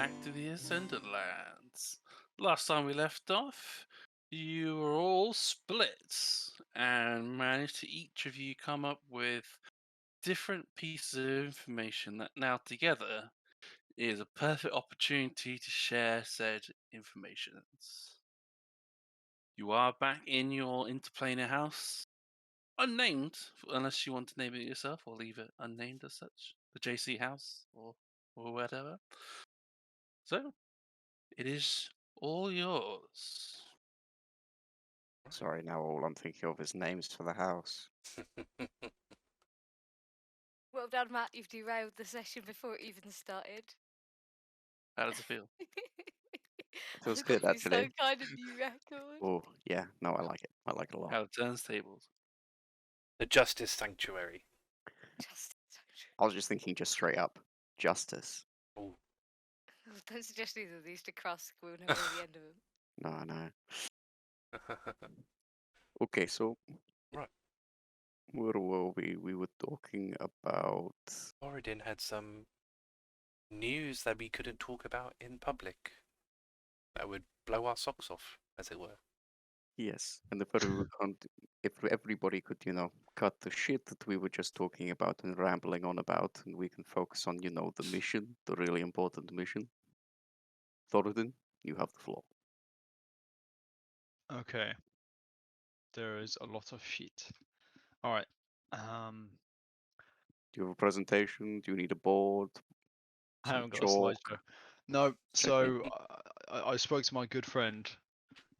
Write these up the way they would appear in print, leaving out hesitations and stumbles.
back to the Ascendant Lands. Last time we left off, you were all split and managed to each of you come up with different pieces of information that now together is a perfect opportunity to share said information. You are back in your interplanar house, unnamed, unless you want to name it yourself or leave it unnamed as such. The JC house or whatever. So, it is all yours. Sorry, now all I'm thinking of is names for the house. Well done, Matt. You've derailed the session before it even started. How does it feel? Feels I've good, got this actually. some kind of new record. Oh, yeah, no, I like it. I like it a lot. How it turns tables. The Justice Sanctuary. Just I was just thinking just straight up. Justice. Oh, don't suggest either of these to Krusk. We'll never know the end of them. No. Okay, so... Right. Where were we? We were talking about... Thoradin had some news that we couldn't talk about in public. That would blow our socks off, as it were. Yes, and if everybody could, cut the shit that we were just talking about and rambling on about, and we can focus on, the mission, the really important mission. Thoradin, you have the floor. Okay. There is a lot of shit. All right. Do you have a presentation? Do you need a board? I haven't got a chalk? slideshow. No. So I spoke to my good friend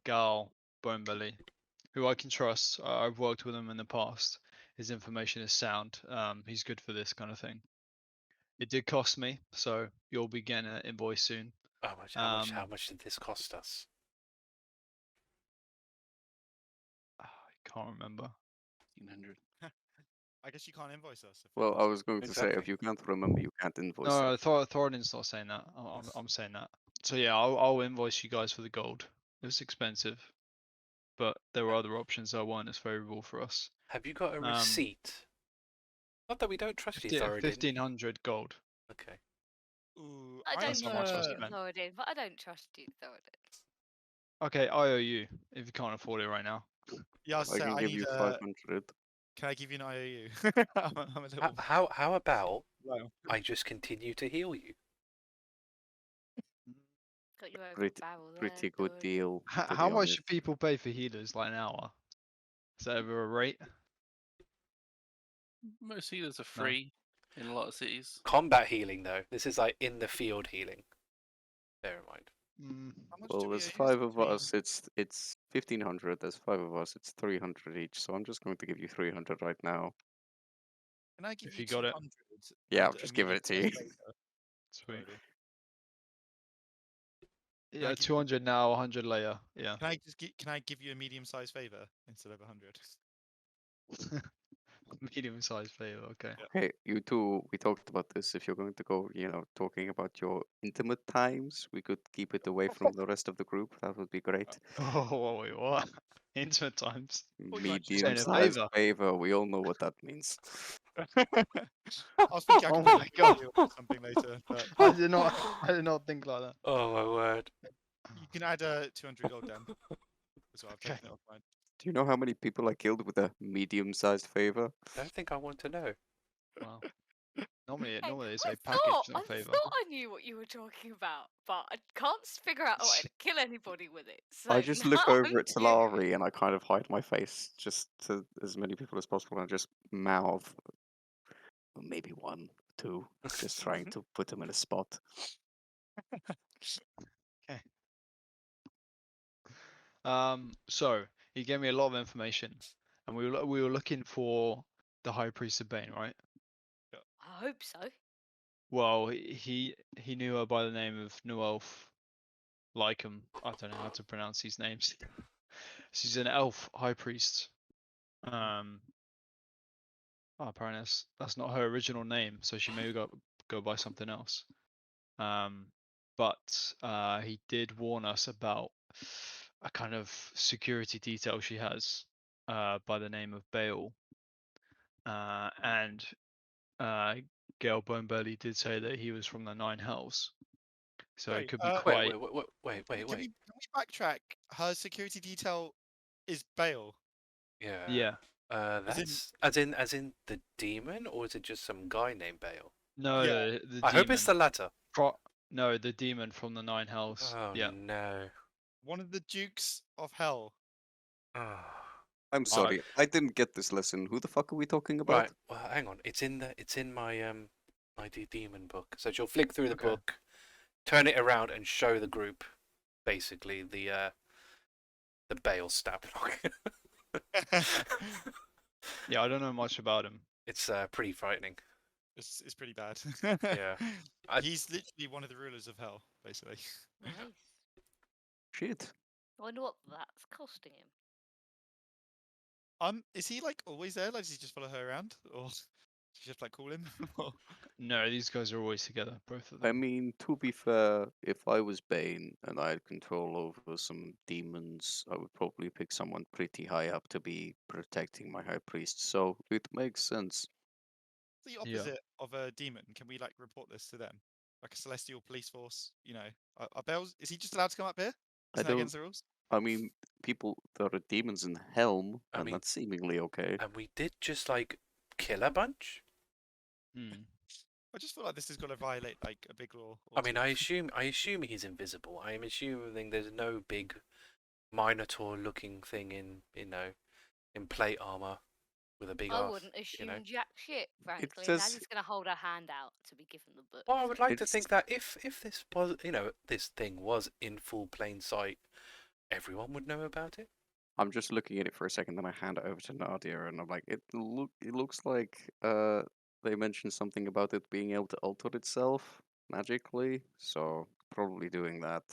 Gal Bonebelly, who I can trust. I've worked with him in the past. His information is sound. He's good for this kind of thing. It did cost me, so you'll be getting an invoice soon. How much did this cost us? I can't remember. 1,500. I guess you can't invoice us. Well, I was going to say, if Exactly. you can't remember, you can't invoice No, us. Thoradin's not saying that. I'm saying that. So yeah, I'll invoice you guys for the gold. It was expensive, but there were other options that weren't as favourable for us. Have you got a receipt? Not that we don't trust you, Thoradin. 1,500 gold. Okay. Ooh, I don't That's how much I trust you, spent. Thoradin, but I don't trust you, Thoradin. Okay, I owe you if you can't afford it right now. Yeah, I'll I say can I give need you a. 500. Can I give you an IOU? I'm a little. How about low. I just continue to heal you? Got you over Pretty- a barrel Pretty there, good Thoradin. deal. to How be much honest. do people pay for healers, like an hour? Is that ever a rate? Most healers are free in a lot of cities. Combat healing, though. This is like in the field healing. Bear in mind. How much do Well, we there's owe you? 5 of us. It's 1,500. There's 5 of us. It's 300 each. So I'm just going to give you 300 right now. Can I give If you you got it. 200? Yeah, and I'll a just give it to you. medium-sized favour? Sweet. Thoradin? Yeah, I give- 200 now, 100 later. Yeah. Can I give you a medium-sized favor instead of 100? Medium-sized favour. Okay. Okay, you two, we talked about this. If you're going to go, talking about your intimate times, we could keep it away from the rest of the group. That would be great. Oh wait, what? Intimate times. Well, you actually saying a Medium-sized favour. favor. We all know what that means. I was thinking I Oh could my do a God. deal or something later, but I did not think like that. Oh my word. you can add 200 gold down as well. I've taken it off mine. Do you know how many people I killed with a medium-sized favor? I don't think I want to know. Wow. Normally Hey, it's I a package, not a I favour. thought I knew what you were talking about, but I can't figure out a way to kill anybody with it. So I just look now over I'm at Talari and I kind of hide my face just to as many people as possible and just mouth maybe 1, 2, just trying to put them in a spot. So he gave me a lot of information, and we were looking for the High Priest of Bane, right? I hope so. Well, he knew her by the name of New Elf Lycum. I don't know how to pronounce these names. She's an elf high priest. Apparently that's not her original name, so she may go by something else. But he did warn us about a kind of security detail she has by the name of Bale. And Gail Bonebelly did say that he was from the Nine Hells. So Great, it could be wait, quite. Wait. Can we backtrack? Her security detail is Bale. Yeah. Yeah. That's as in the demon, or is it just some guy named Bale? No, Yeah. the I demon. hope it's the latter. No, the demon from the Nine Hells. Oh Yeah. no. One of the Dukes of Hell. Oh. I'm sorry, I didn't get this lesson. Who the fuck are we talking about? Right. Well, hang on. It's in my my demon book. So she'll flick through the Okay. book, turn it around, and show the group basically the Bale stab block. Yeah, I don't know much about him. It's pretty frightening. It's pretty bad. Yeah. He's literally one of the rulers of hell, basically. Nice. Shit. I wonder what that's costing him. Is he like always there? Like, does he just follow her around, or does she just like call him? Or- No, these guys are always together, both of I them. mean, to be fair, if I was Bane and I had control over some demons, I would probably pick someone pretty high up to be protecting my high priest. So it makes sense. the opposite of a demon. Can we like report this to them, like a celestial police force? You know, are Bale's? Is he just allowed to come up here? I Isn't that against the rules? I mean, there are demons in Helm, I and mean- that's seemingly okay. And we did just like kill a bunch. Hmm. I just feel like this has got to violate like a big law. or I mean, two. I assume he's invisible. I'm assuming there's no big Minotaur-looking thing in plate armor with a big I ass. wouldn't assume know. jack shit, frankly. says- Nadia's going to hold her hand out to be given the book. Well, I would like to It's- think that if this was this thing was in full plain sight, everyone would know about it. I'm just looking at it for a second, then I hand it over to Nadia, and I'm like, it looks like they mentioned something about it being able to alter itself magically, so probably doing that.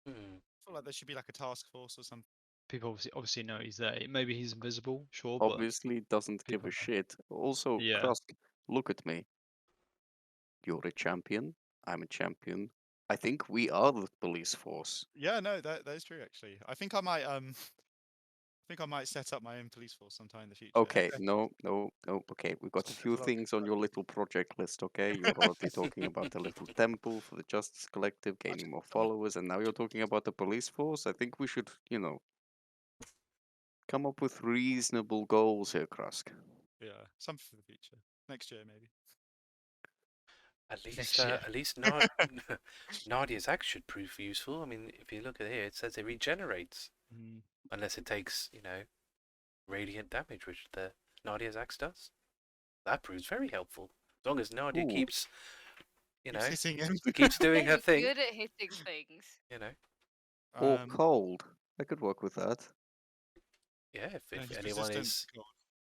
Hmm. I feel like there should be like a task force or something. People obviously know he's there. Maybe he's invisible, sure, but Obviously doesn't give a people know. shit. Also, Yeah. Krusk, look at me. You're a champion. I'm a champion. I think we are the police force. Yeah, no, that is true actually. I think I might set up my own police force sometime in the future. Okay, no. Okay, we've got a There's few a lot of things on your little project list, okay? You're already talking about the little temple for the Justice Collective, gaining more followers, and now you're talking about the police force? I think we should, come up with reasonable goals here, Krusk. Yeah, something for the future. Next year maybe. At least, Next year. at least Nadia's axe should prove useful. I mean, if you look at here, it says it regenerates, Mm. unless it takes, radiant damage, which the Nadia's axe does. That proves very helpful. As long as Nadia Ooh. keeps, Keeps hitting him. keeps doing her You're thing. good at hitting things. Or Um, cold. I could work with that. Yeah, if no, he's anyone resistant is, to cold,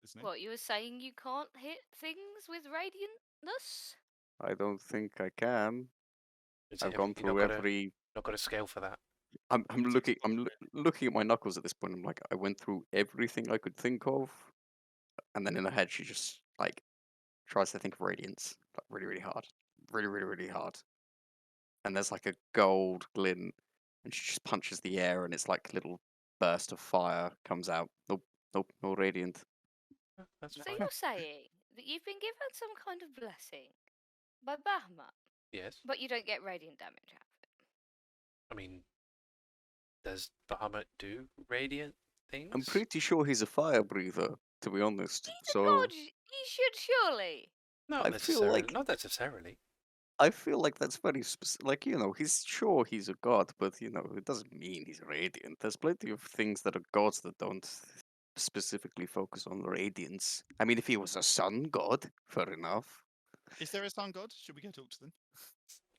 isn't he? What, you were saying you can't hit things with radiantness? I don't think I can. is I've it- gone you through every. not got a scale for that. I'm It's looking. I'm exposure. looking at my knuckles at this point. I'm like, I went through everything I could think of, and then in her head, she just like tries to think of radiance, like really, really hard, really hard. And there's like a gold glint, and she just punches the air, and it's like a little burst of fire comes out. Nope, no radiant. That's So fine. you're saying that you've been given some kind of blessing by Bahamut, Yes. but you don't get radiant damage out of it. I mean, does Bahamut do radiant things? I'm pretty sure he's a fire breather, to be honest. He's a So god, he should surely. Not I feel necessarily. like- Not necessarily. I feel like that's very like he's a god, but it doesn't mean he's radiant. There's plenty of things that are gods that don't specifically focus on radiance. I mean, if he was a sun god, fair enough. Is there a sun god? Should we go talk to them?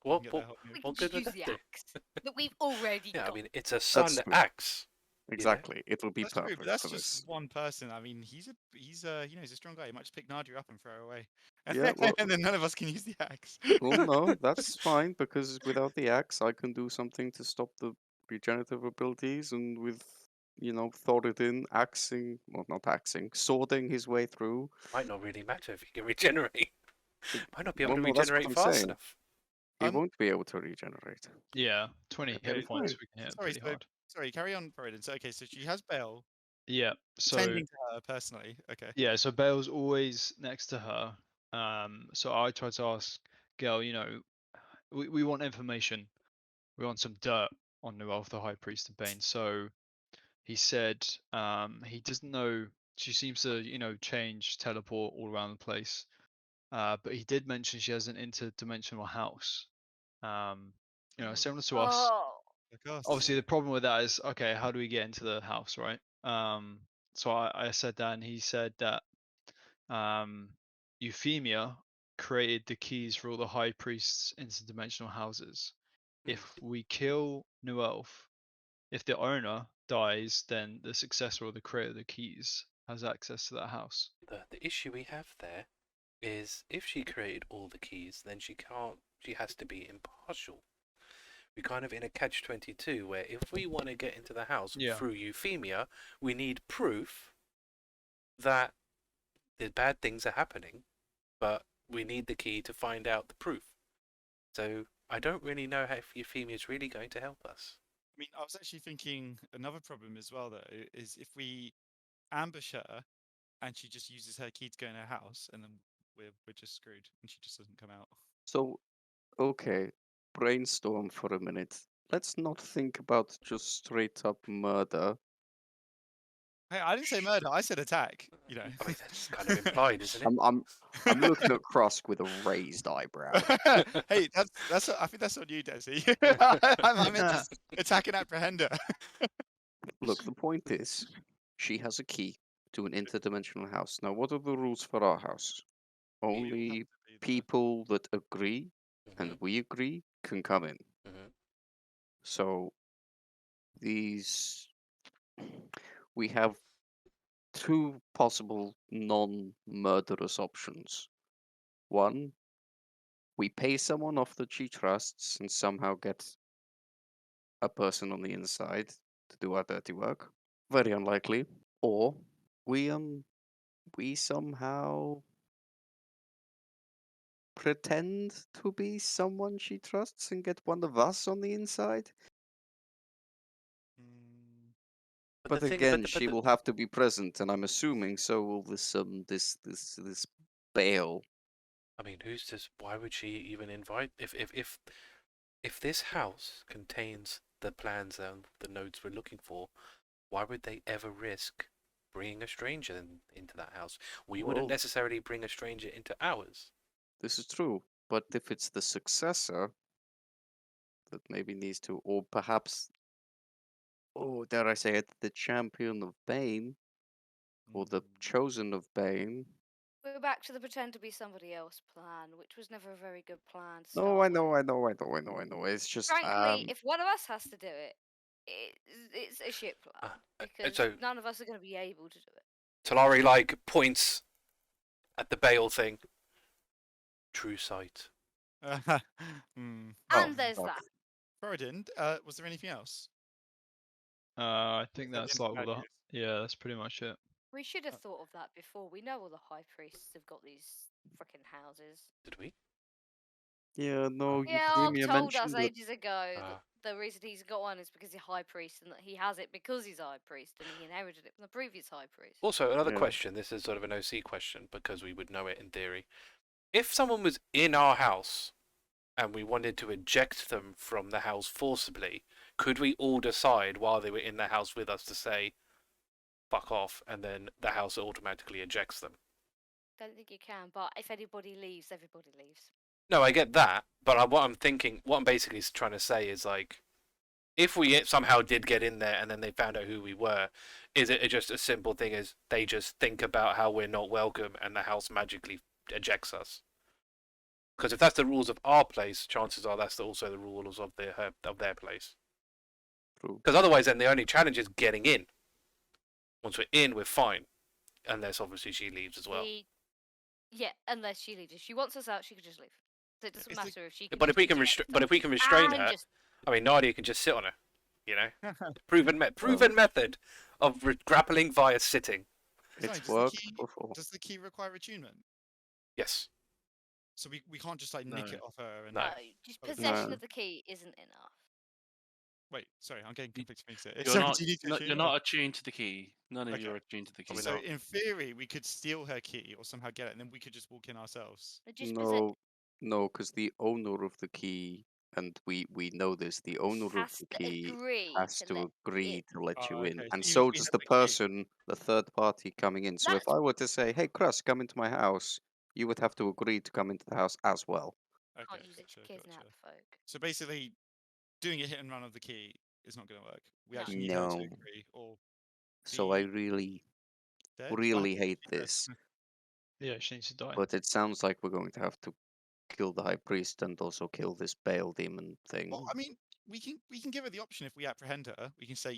What Get their what, help here. We what can good just would use that the do? axe that we've already Yeah, I got. mean, it's a sun true. axe. Exactly, it'll be That's true, perfect but that's for just this. one person. I mean, he's a strong guy. He might just pick Nadia up and throw her away. Yeah, well- and then none of us can use the axe. Well, no, that's fine because without the axe, I can do something to stop the regenerative abilities, and with Thoradin swording his way through. Might not really matter if he can regenerate. Might not be able Well, to no, that's what regenerate I'm fast saying. enough. He Um, won't be able to regenerate. Yeah, 20 Okay, hit points fine. we can hit Sorry, pretty so- hard. Sorry, carry on, Thoradin. So, okay, so she has Bale Yeah, so tending to her personally. Okay. yeah, so Bale's always next to her. So I tried to ask Gail, we want information we want some dirt on Noel, the High Priest of Bane. So he said he doesn't know. She seems to, change, teleport all around the place. But he did mention she has an interdimensional house. Similar to us. Oh, Like us. Obviously, the problem with that is, okay, how do we get into the house, right? So I said that, and he said that Euphemia created the keys for all the High Priest's interdimensional houses. If we kill New Elf, if the owner dies, then the successor or the creator of the keys has access to that house. The issue we have there is if she created all the keys, then she has to be impartial. We're kind of in a catch-22 where if we want to get into the house through Euphemia, we need proof that the bad things are happening, but we need the key to find out the proof. So I don't really know how Euphemia is really going to help us. I mean, I was actually thinking another problem as well, though, is if we ambush her and she just uses her key to go in her house, and then we're just screwed, and she just doesn't come out. So, okay, brainstorm for a minute. Let's not think about just straight up murder. Hey, I didn't say murder. I said attack. I mean, that's kind of implied, isn't it? I'm looking at Krusk with a raised eyebrow. Hey, that's. I think that's on you, Desi. I meant just attack and apprehender. Look, the point is, she has a key to an interdimensional house. Now, what are the rules for our house? Only people that agree and we agree can come in. So we have two possible non-murderous options. One, we pay someone off that she trusts and somehow get a person on the inside to do our dirty work. Very unlikely. Or we somehow pretend to be someone she trusts and get one of us on the inside. But again, she will have to be present, and I'm assuming so will this Bale. I mean, why would she even invite if this house contains the plans and the notes we're looking for? Why would they ever risk bringing a stranger into that house? We wouldn't necessarily bring a stranger into ours. This is true, but if it's the successor that maybe needs to, or perhaps, dare I say it, the champion of Bane, or the chosen of Bane. we're back to the pretend to be somebody else plan, which was never a very good plan. To No, start I know. with. It's just Frankly, if one of us has to do it, it's a shit plan because so none of us are going to be able to do it. Talari points at the Bale thing. True sight. And there's that. Thoradin, was there anything else? I think that's like all the. Yeah, that's pretty much it. We should have thought of that before. We know all the high priests have got these frickin' houses. Did we? Yeah, no. Yeah, Ark told us ages ago Ah. that the reason he's got one is because he's high priest and that he has it because he's high priest and he inherited it from the previous high priest. Also, another question. This is sort of an OC question because we would know it in theory. If someone was in our house and we wanted to eject them from the house forcibly, could we all decide while they were in the house with us to say, fuck off, and then the house automatically ejects them? Don't think you can, but if anybody leaves, everybody leaves. No, I get that, but what I'm basically trying to say is if we somehow did get in there and then they found out who we were, is it just a simple thing as they just think about how we're not welcome and the house magically ejects us? Because if that's the rules of our place, chances are that's also the rules of their place. True. Because otherwise, then the only challenge is getting in. Once we're in, we're fine, unless obviously she leaves as well. Yeah, unless she leaves. If she wants us out, she could just leave. So it doesn't matter if she. Can But if we can restrain her, I mean, Nadia can just sit on her. You know, proven method of grappling via sitting. It's worked before. Does the key require attunement? Yes. So we can't just nick it off her. And no, just possession of the key isn't enough. Wait, sorry, I'm getting conflicted things here. You're not attuned to the key. None of you are attuned to the key. So in theory, we could steal her key or somehow get it, and then we could just walk in ourselves. No, because the owner of the key and we know this. The owner of Has the to key agree has to to let agree in. to let Oh, you in, okay. and So even so if we does have the the key, person, the third party coming in. So if That's I were to say, "Hey, Krusk, come into my house," you would have to agree to come into the house as well. okay, can't use it gotcha, for kids now, gotcha. folk. So basically, doing a hit and run of the key is not going to work. We No. actually need her to No. agree, or So I be really, dead. Well, really hopefully hate she's dead. this, Yeah, she needs to die. but it sounds like we're going to have to kill the high priest and also kill this Bale demon thing. Well, I mean, we can give her the option if we apprehend her. We can say,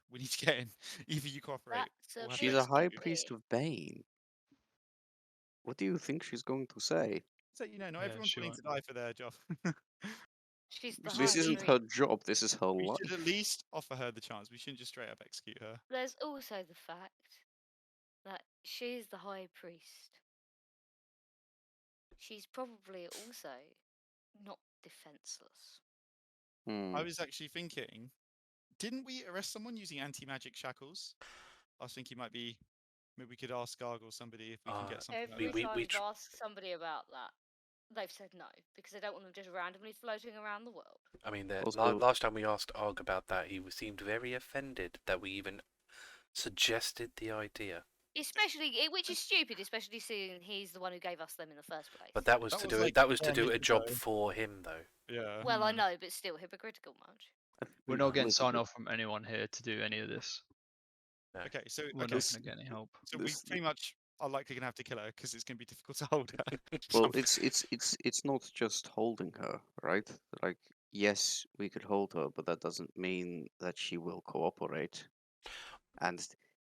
we need to get in. Either you cooperate. That's a We'll have She's to a bit high execute you. priest weird. of Bane. What do you think she's going to say? So not Yeah, everyone's she willing won't. to die for their job. She's the We This high should isn't priest. her job, this is her we should at life. least offer her the chance. We shouldn't just straight up execute her. There's also the fact that she is the high priest. She's probably also not defenseless. Hmm. I was actually thinking, didn't we arrest someone using anti-magic shackles? I was thinking maybe we could ask Garg or somebody if we can get something Every like that. time we've asked somebody about that, they've said no because they don't want them just randomly floating around the world. I mean, Also- last time we asked Arg about that, he seemed very offended that we even suggested the idea. Especially, which is stupid, especially seeing he's the one who gave us them in the first place. But that was That to was do like it. That was to 10 do a minutes job ago. for him, though. Yeah. Well, I know, but still hypocritical much. We're not getting sign off from anyone here to do any of this. No. Okay, so We're not going to get any help. So we this- pretty much are likely going to have to kill her because it's going to be difficult to hold her. Well, it's not just holding her, right? Like, yes, we could hold her, but that doesn't mean that she will cooperate. And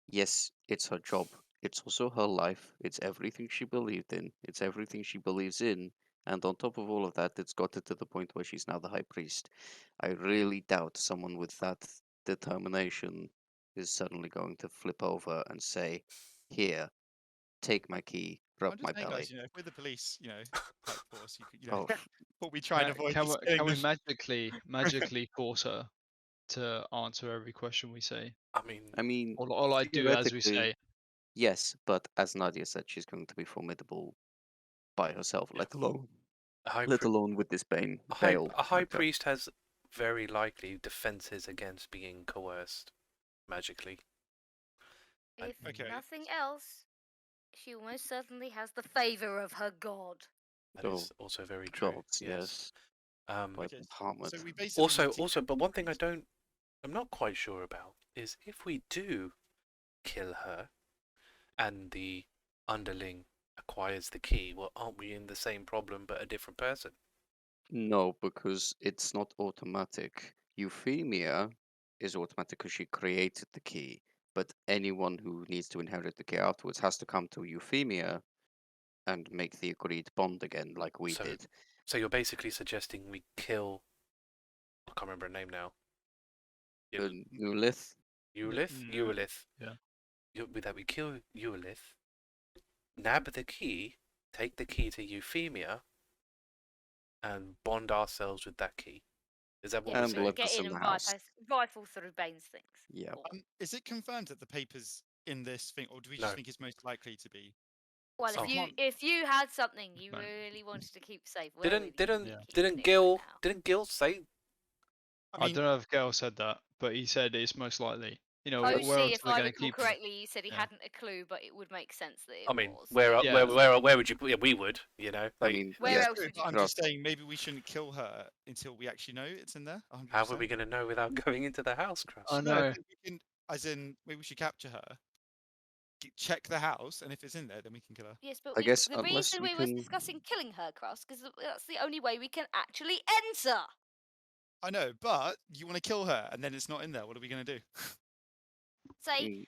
yes, it's her job. It's also her life. It's everything she believed in. It's everything she believes in. And on top of all of that, it's got her to the point where she's now the high priest. I really doubt someone with that determination is suddenly going to flip over and say, "Here, take my key, rub I'm my just saying, belly." guys, if we're the police, type force, you could, Oh, what we try and avoid Can is we, killing can we them. magically force her to answer every question we say? I mean, All I do as we theoretically, say. yes, but as Nadia said, she's going to be formidable by herself, Yeah. let alone A high, let alone with this Bale. a high character. priest has very likely defenses against being coerced magically. If Okay. nothing else, she almost certainly has the favor of her god. That is also very true. Gods, Yes. by Okay, Bahamut. So we basically Also, but one thing I'm not quite sure about is if we do kill her, and the underling acquires the key, well, aren't we in the same problem but a different person? No, because it's not automatic. Euphemia is automatic because she created the key, but anyone who needs to inherit the key afterwards has to come to Euphemia and make the agreed bond again, like we did. So you're basically suggesting we kill. I can't remember her name now. Ulith? Eulith. Yeah. That we kill Eulith, nab the key, take the key to Euphemia, and bond ourselves with that key. Is that what Yeah, we're And so saying? let get us in in and the house. rifle through Bane's things. Yeah. Or- is it confirmed that the paper's in this thing, or do we No. just think it's most likely to be? Well, So if we you can't- if you had something you Right. really wanted to keep safe, where Didn't would you didn't keep didn't it Gil right now? didn't Gil say? I I mean, don't know if Gail said that, but he said it's most likely. You know, OC, where else if are they I going to recall keep her? correctly, you said he Yeah. hadn't a clue, but it would make sense that it I mean, was. where Yeah. where would you? Yeah, we would. You know, I like, mean, Where yes, else would you I'm put just saying maybe we shouldn't kill her until we actually know it's in there. 100%. how are we going to know without going into the house, Krusk? I No, I know. think we can, as in maybe we should capture her, check the house, and if it's in there, then we can kill her. Yes, but I guess the unless reason we we was can- discussing killing her, Krusk, is that's the only way we can actually enter. I know, but you want to kill her, and then it's not in there. What are we going to do? Say, Mm,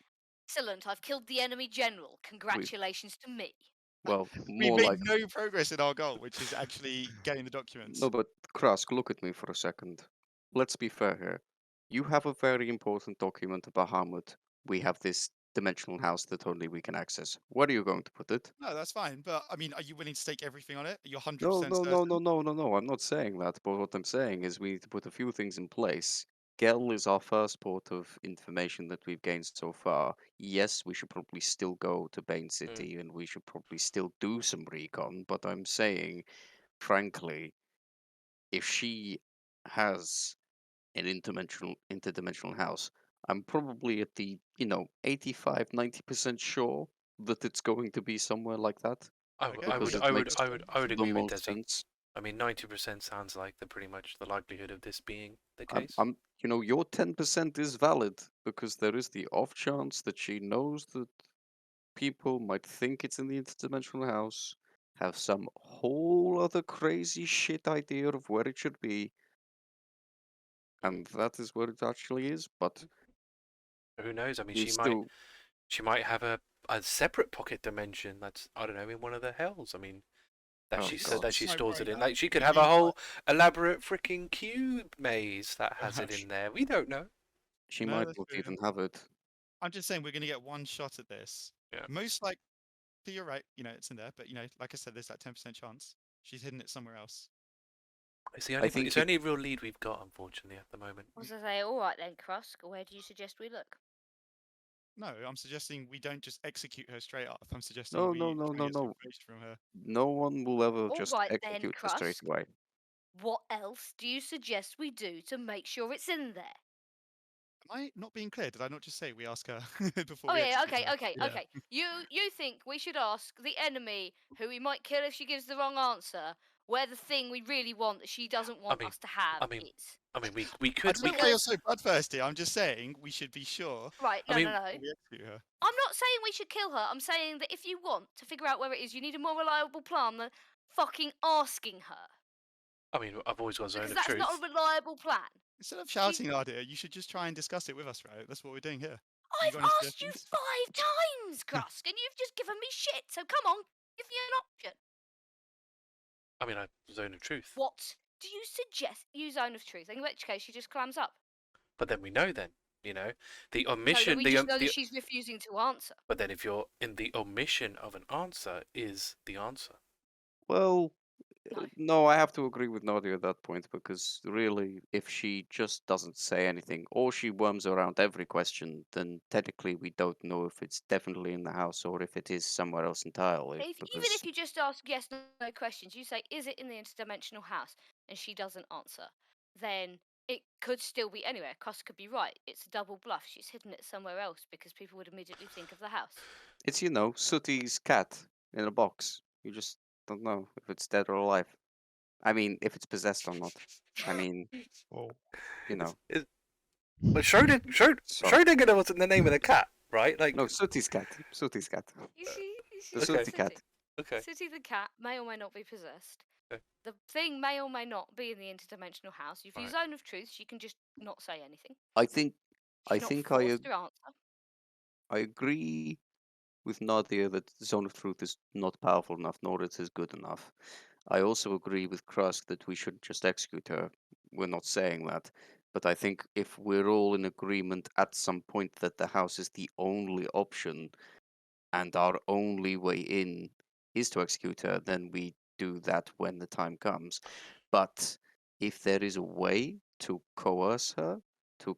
excellent, I've killed the enemy general. Congratulations to me. well, We more made like no progress in our goal, which is actually getting the documents. no. But Krusk, look at me for a second. Let's be fair here. You have a very important document about Bahamut. We have this dimensional house that only we can access. Where are you going to put it? No, that's fine. But I mean, are you willing to stake everything on it? Are you 100% No, certain? no. I'm not saying that. But what I'm saying is we need to put a few things in place. Gel is our first port of information that we've gained so far. Yes, we should probably still go to Bane City and we should probably still do some recon. But I'm saying, frankly, if she has an interdimensional house, I'm probably at the 85-90% sure that it's going to be somewhere like that. I Because would it makes the agree with most Desi. sense. I mean, 90% sounds like pretty much the likelihood of this being the I'm, case. I'm, your 10% is valid because there is the off chance that she knows that people might think it's in the interdimensional house, have some whole other crazy shit idea of where it should be, and that is where it actually is. But Who knows? I mean, we she might have a separate pocket dimension that's, I don't know, in one of the hells. I mean, that Oh, she God. that she That's my stores worry, it in. that Like she could could have a be whole elaborate freaking cube maze that has it Sh- in there. We don't know. She No, might that's not true. even have it. I'm just saying we're going to get one shot at this. Yeah. Most likely, you're right. It's in there, but like I said, there's that 10% chance she's hidden it somewhere else. It's the only. think It's the only real lead we've got, unfortunately, at the moment. I was going to say, all right then, Krusk, where do you suggest we look? No, I'm suggesting we don't just execute her straight up. I'm suggesting No, we no, no, try and no, get some no. information from her. No one will ever All just right then, execute her straight Krusk. away. What else do you suggest we do to make sure it's in there? Am I not being clear? Did I not just say we ask her before Oh we yeah, execute okay, her? Yeah. okay. You think we should ask the enemy, who we might kill if she gives the wrong answer, where the thing we really want that she doesn't want mean- us to have I mean, is? I mean, we I could. don't We know could. why you're so bloodthirsty. I'm just saying we should be sure Right, I no, mean- no, no. before we execute her. I'm not saying we should kill her. I'm saying that if you want to figure out where it is, you need a more reliable plan than fucking asking her. I mean, I've always got a zone Because of that's truth. not a reliable plan. Instead of shouting, Nadia, you should just try and discuss it with us, right? That's what we're doing here. I've got any asked you suggestions? 5 times, Krusk, and you've just given me shit. So come on, give me an option. I mean, I zone of truth. What do you suggest? You zone of truth. In which case, she just clams up. But then we know then, the No, omission. then we just know that she's refusing to answer. But then if you're in the omission of an answer is the answer. Well, No. no, I have to agree with Nadia at that point because really, if she just doesn't say anything or she worms around every question, then technically we don't know if it's definitely in the house or if it is somewhere else entirely. Even if you just ask yes, no questions, you say, is it in the interdimensional house? And she doesn't answer, then it could still be anywhere. Krusk could be right. It's a double bluff. She's hidden it somewhere else because people would immediately think of the house. It's, Sooty's cat in a box. You just don't know if it's dead or alive. I mean, if it's possessed or not. I mean, Oh. But Schrödinger wasn't the name of the cat, right? Like no, Sooty's cat. Sooty's cat. You see, The Okay. Sooty cat. okay. Sooty the cat may or may not be possessed. Okay. The thing may or may not be in the interdimensional house. If you Right. zone of truth, she can just not say anything. I think She's not forced to answer. I agree with Nadia that Zone of Truth is not powerful enough, nor it is good enough. I also agree with Krusk that we should just execute her. We're not saying that. But I think if we're all in agreement at some point that the house is the only option and our only way in is to execute her, then we do that when the time comes. But if there is a way to coerce her to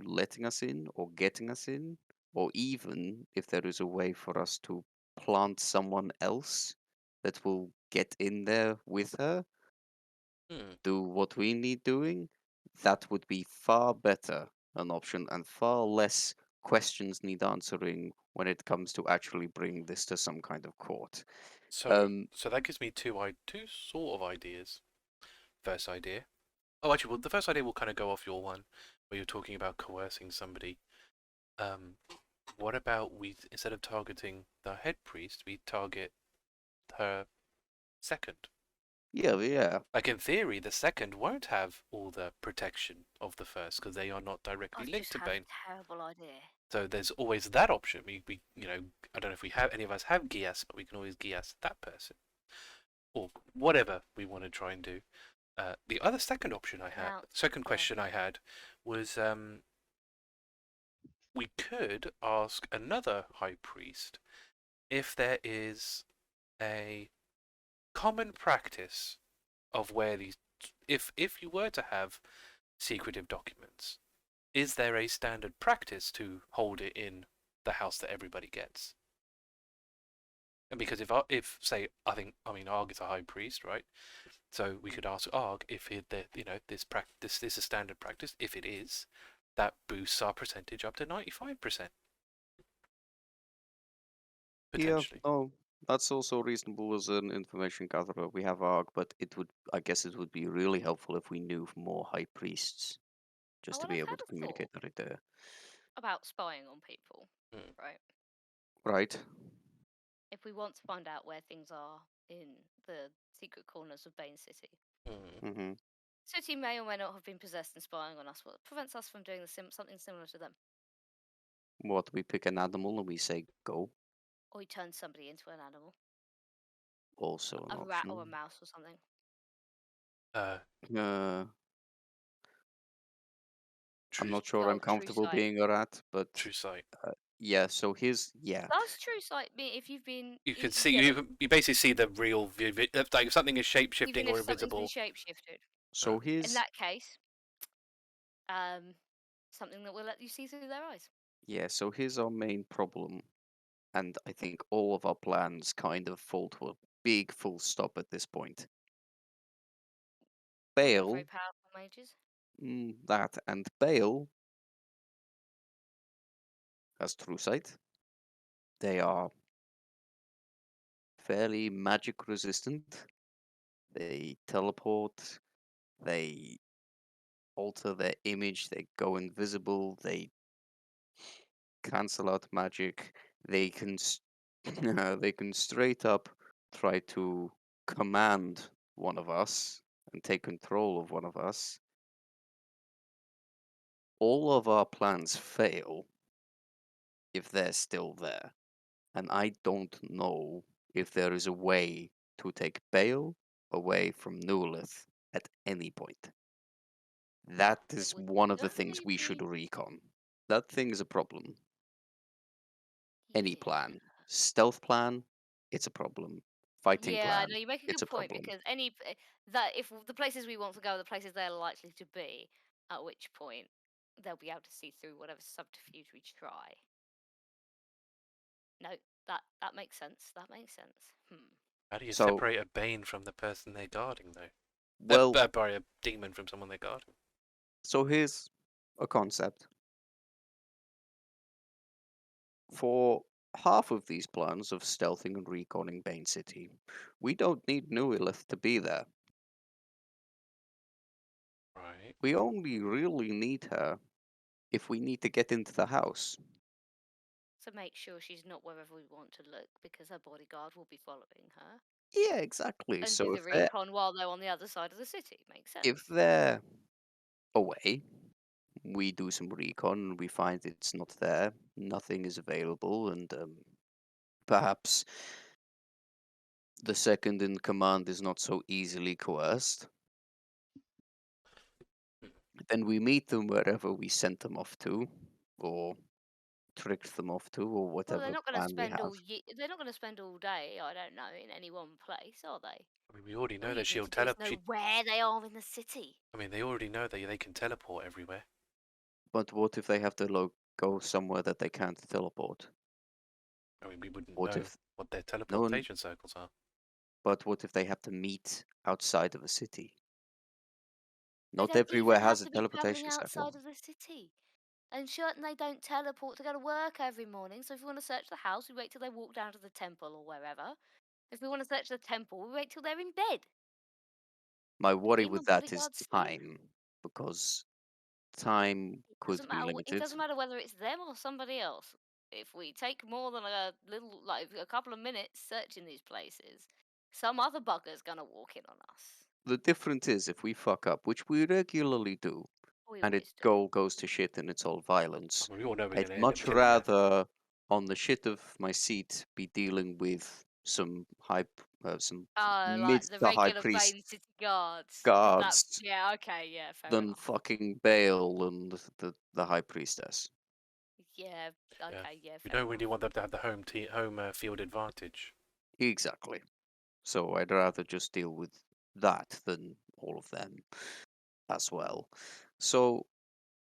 letting us in or getting us in, or even if there is a way for us to plant someone else that will get in there with her, do what we need doing, that would be far better an option and far less questions need answering when it comes to actually bring this to some kind of court. So that gives me two sort of ideas. First idea. Oh, actually, well, the first idea will kind of go off your one, where you're talking about coercing somebody. What about we, instead of targeting the head priest, we target her second? Yeah. Like in theory, the second won't have all the protection of the first because they are not directly I've linked just to had Bane. a terrible idea. So there's always that option. We I don't know if we have any of us have Gias, but we can always Gias that person, or whatever we want to try and do. The other second option I had, second question I had, was we could ask another high priest if there is a common practice of where these, if you were to have secretive documents, is there a standard practice to hold it in the house that everybody gets? And because if say, I mean, Arg is a high priest, right? So we could ask Arg if this is a standard practice. If it is, that boosts our percentage up to 95%. Potentially. Yeah, no, that's also reasonable as an information gatherer. We have ARG, but I guess it would be really helpful if we knew more high priests, just to well, be I've able had to a communicate thought right there. about spying on people, Hmm. right? Right. If we want to find out where things are in the secret corners of Bane City, Mm-hmm. City may or may not have been possessed and spying on us. What prevents us from doing something similar to them? What, we pick an animal and we say go? Or we turn somebody into an animal, Also an a rat or a option. mouse or something. I'm True, not sure I'm Oh, true comfortable sight. being a rat, but true sight. yeah. So yeah. Does true sight mean if you've been? You can see, yeah, you basically see the real view. Like if something is shape even shifting if or something's been invisible. shapeshifted. So In that case, something that will let you see through their eyes. yeah. So here's our main problem, and I think all of our plans kind of fall to a big full stop at this point. We're not Bale, very powerful mages. that and Bale has true sight. They are fairly magic resistant. They teleport. They alter their image. They go invisible. They cancel out magic. They can they can straight up try to command one of us and take control of one of us. All of our plans fail if they're still there. And I don't know if there is a way to take Bale away from Newlith at any point. That is would one of the things certainly we should be- recon. That thing is a problem. Any Yeah. plan. Stealth plan, it's a problem. Fighting Yeah, plan, no, you make a it's good a point problem. because that if the places we want to go are the places they're likely to be, at which point they'll be able to see through whatever subterfuge we try. No, that makes sense. That makes sense. How do you So, separate a Bane from the person they're guarding, though? well, Sorry, a demon from someone they're guarding. so here's a concept. For half of these plans of stealthing and reconning Bane City, we don't need Newlith to be there. Right. We only really need her if we need to get into the house. So make sure she's not wherever we want to look because her bodyguard will be following her. Yeah, exactly. And So do the recon while they're on the other side of the city. Makes sense. if they're away, we do some recon, we find it's not there, nothing is available, and perhaps the second in command is not so easily coerced. Then we meet them wherever we sent them off to, or tricked them off to, or Well, whatever they're not going to plan we spend have. they're not going to spend all day. I don't know in any one place, are they? I mean, we already know All that you she'll need to do is know teleport. where they are in the city. I mean, they already know that they can teleport everywhere. But what if they have to go somewhere that they can't teleport? I mean, we wouldn't What know if what their teleportation circles are. But what if they have to meet outside of a city? They Not don't everywhere even have has a to be travelling teleportation circle. outside of the city. And certain they don't teleport to go to work every morning. So if we want to search the house, we wait till they walk down to the temple or wherever. If we want to search the temple, we wait till they're in bed. My worry Demon with that is bodyguards sleep. time, because time could Doesn't be matter. It limited. doesn't matter whether it's them or somebody else. If we take more than a couple of minutes searching these places, some other bugger's gonna walk in on us. The difference is if we fuck up, which we regularly do, We and it always do. goes to shit and it's all violence, I mean, we all know we're I'd going to end up much killing her. rather, on the shit of my seat, be dealing with some some Oh, mid like the to high regular priest Bane City guards. guards Yeah, okay, yeah, fair than enough. fucking Bale and the high priestess. Yeah, okay, yeah, We fair don't really enough. want them to have the home field advantage. Exactly. So I'd rather just deal with that than all of them as well. So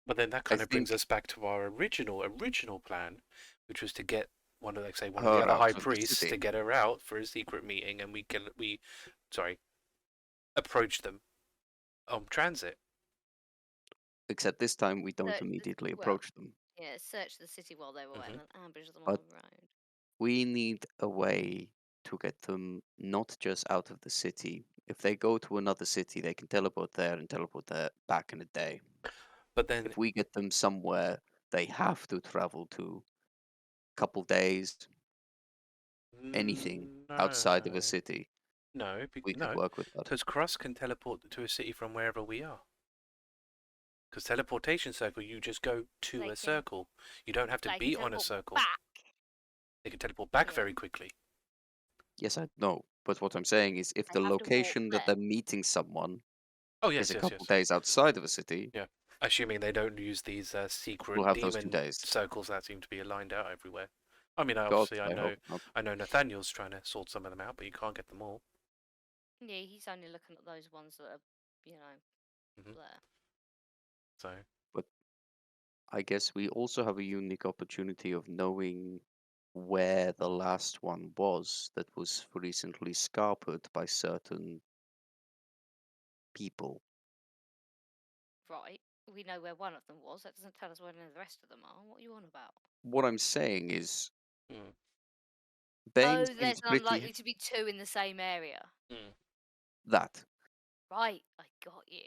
But then that I kind of brings think us back to our original plan, which was to get one of, like, say, one Her of the other out high of the priests to city. get her out for a secret meeting, and we approach them on transit. Except this time we don't Search the- immediately well, approach them. Yeah, search the city while they're away Mhm. and then ambush them on But- the road. We need a way to get them not just out of the city. If they go to another city, they can teleport there and teleport there back in a day. But then, If we get them somewhere they have to travel to, couple days, anything outside of a city, no, we could work with that. because Krusk can teleport to a city from wherever we are. Because teleportation circle, you just go to They a can- circle. You don't have to They be can on a teleport circle. Back. They can teleport back Yeah. very quickly. Yes, I know. But what I'm saying is if They the have to walk location that there. they're meeting someone Oh yes, is a yes, couple yes. days outside of a city, Yeah, assuming they don't use these secret we'll have those 2 demon days. circles that seem to be aligned out everywhere. I mean, God, obviously, I hope not. I know Nathaniel's trying to sort some of them out, but you can't get them all. Yeah, he's only looking at those ones that are, Mhm. there. So I guess we also have a unique opportunity of knowing where the last one was that was recently scarpered by certain people. Right. We know where one of them was. That doesn't tell us where any of the rest of them are. What are you on about? What I'm saying is, Hmm. Bane There's seems unlikely pretty to be 2 in the same area. that. Right, I got you.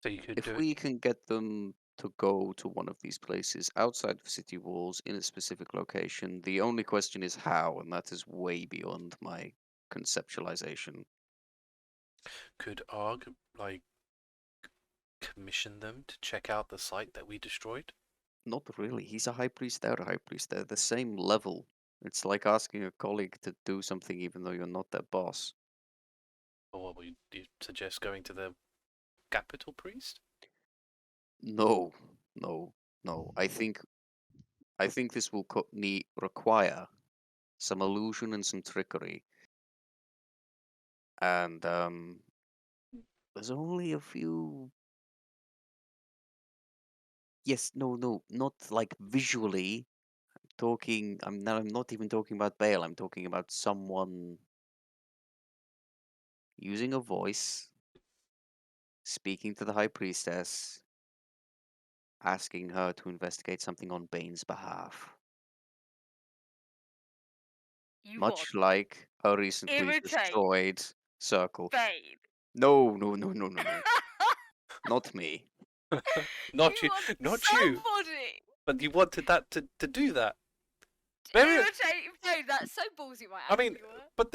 So you could If do we can get them to go to one of these places outside of city walls in a specific location, the only question is how, and that is way beyond my conceptualization. Could Arg commission them to check out the site that we destroyed? Not really. He's a high priest, they're a high priest. They're the same level. It's like asking a colleague to do something even though you're not their boss. Or what would you suggest going to the capital priest? No, no, no. I think this will require some illusion and some trickery. And there's only a few. Yes, no, not like visually. I'm not even talking about Bale. I'm talking about someone using a voice, speaking to the High Priestess, asking her to investigate something on Bane's behalf. You Much want like a recently imitate destroyed circle. Bane. No. Not me. Not you, want not you. somebody But you wanted that to do that. to Very- imitate Bane. That's so ballsy, my I mean, you were.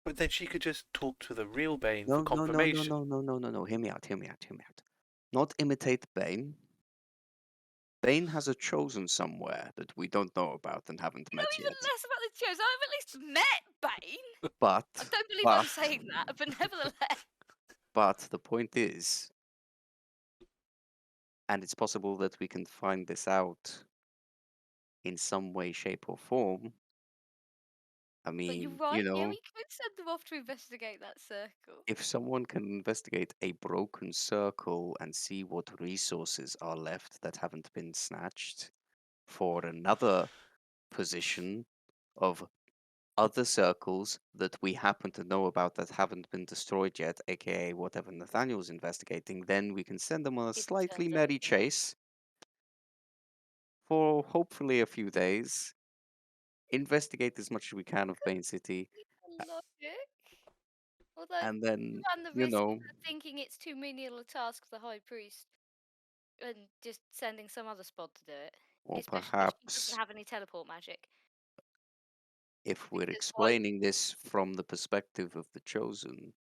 but then she could just talk to the real Bane No, for confirmation. no. Hear me out. Not imitate Bane. Bane has a chosen somewhere that we don't know about and haven't You know met even yet. less about the shows. I've at least met Bane. But I don't believe I'm saying that, but nevertheless. But the point is, and it's possible that we can find this out in some way, shape, or form. I But you're mean, right. Yeah, we could send them off to investigate that circle. if someone can investigate a broken circle and see what resources are left that haven't been snatched for another position of other circles that we happen to know about that haven't been destroyed yet, aka whatever Nathaniel's investigating, then we can send them on a If it slightly turns merry anything up. chase for hopefully a few days, investigate as much as we can of Bane City, Logic. Although and then, run the risk of thinking it's too menial a task for the High Priest and just sending some other spot to do it. or Especially if she perhaps doesn't have any teleport magic. if we're Because why- explaining this from the perspective of the Chosen,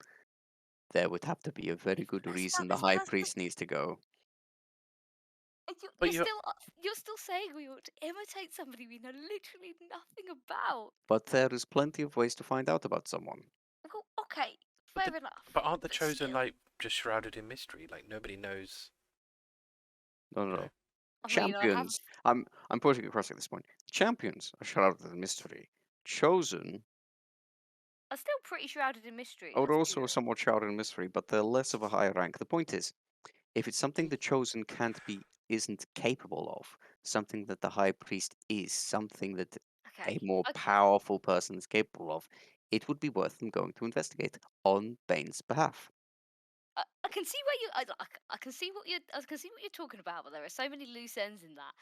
there would have to be a very good reason the High Priest needs to go. You're still saying we ought to imitate somebody we know literally nothing about. But there is plenty of ways to find out about someone. Well, okay, fair enough. But aren't the Chosen still. just shrouded in mystery? Like nobody knows. No. I mean, Champions. I'm pushing across at this point. Champions are shrouded in mystery. Chosen are still pretty shrouded in mystery. are let's be also real. somewhat shrouded in mystery, but they're less of a higher rank. The point is, if it's something the Chosen isn't capable of, something that the High Priest is, something that Okay. a more Okay. powerful person is capable of, it would be worth them going to investigate on Bane's behalf. I can see where you. I can see what you're talking about, but there are so many loose ends in that.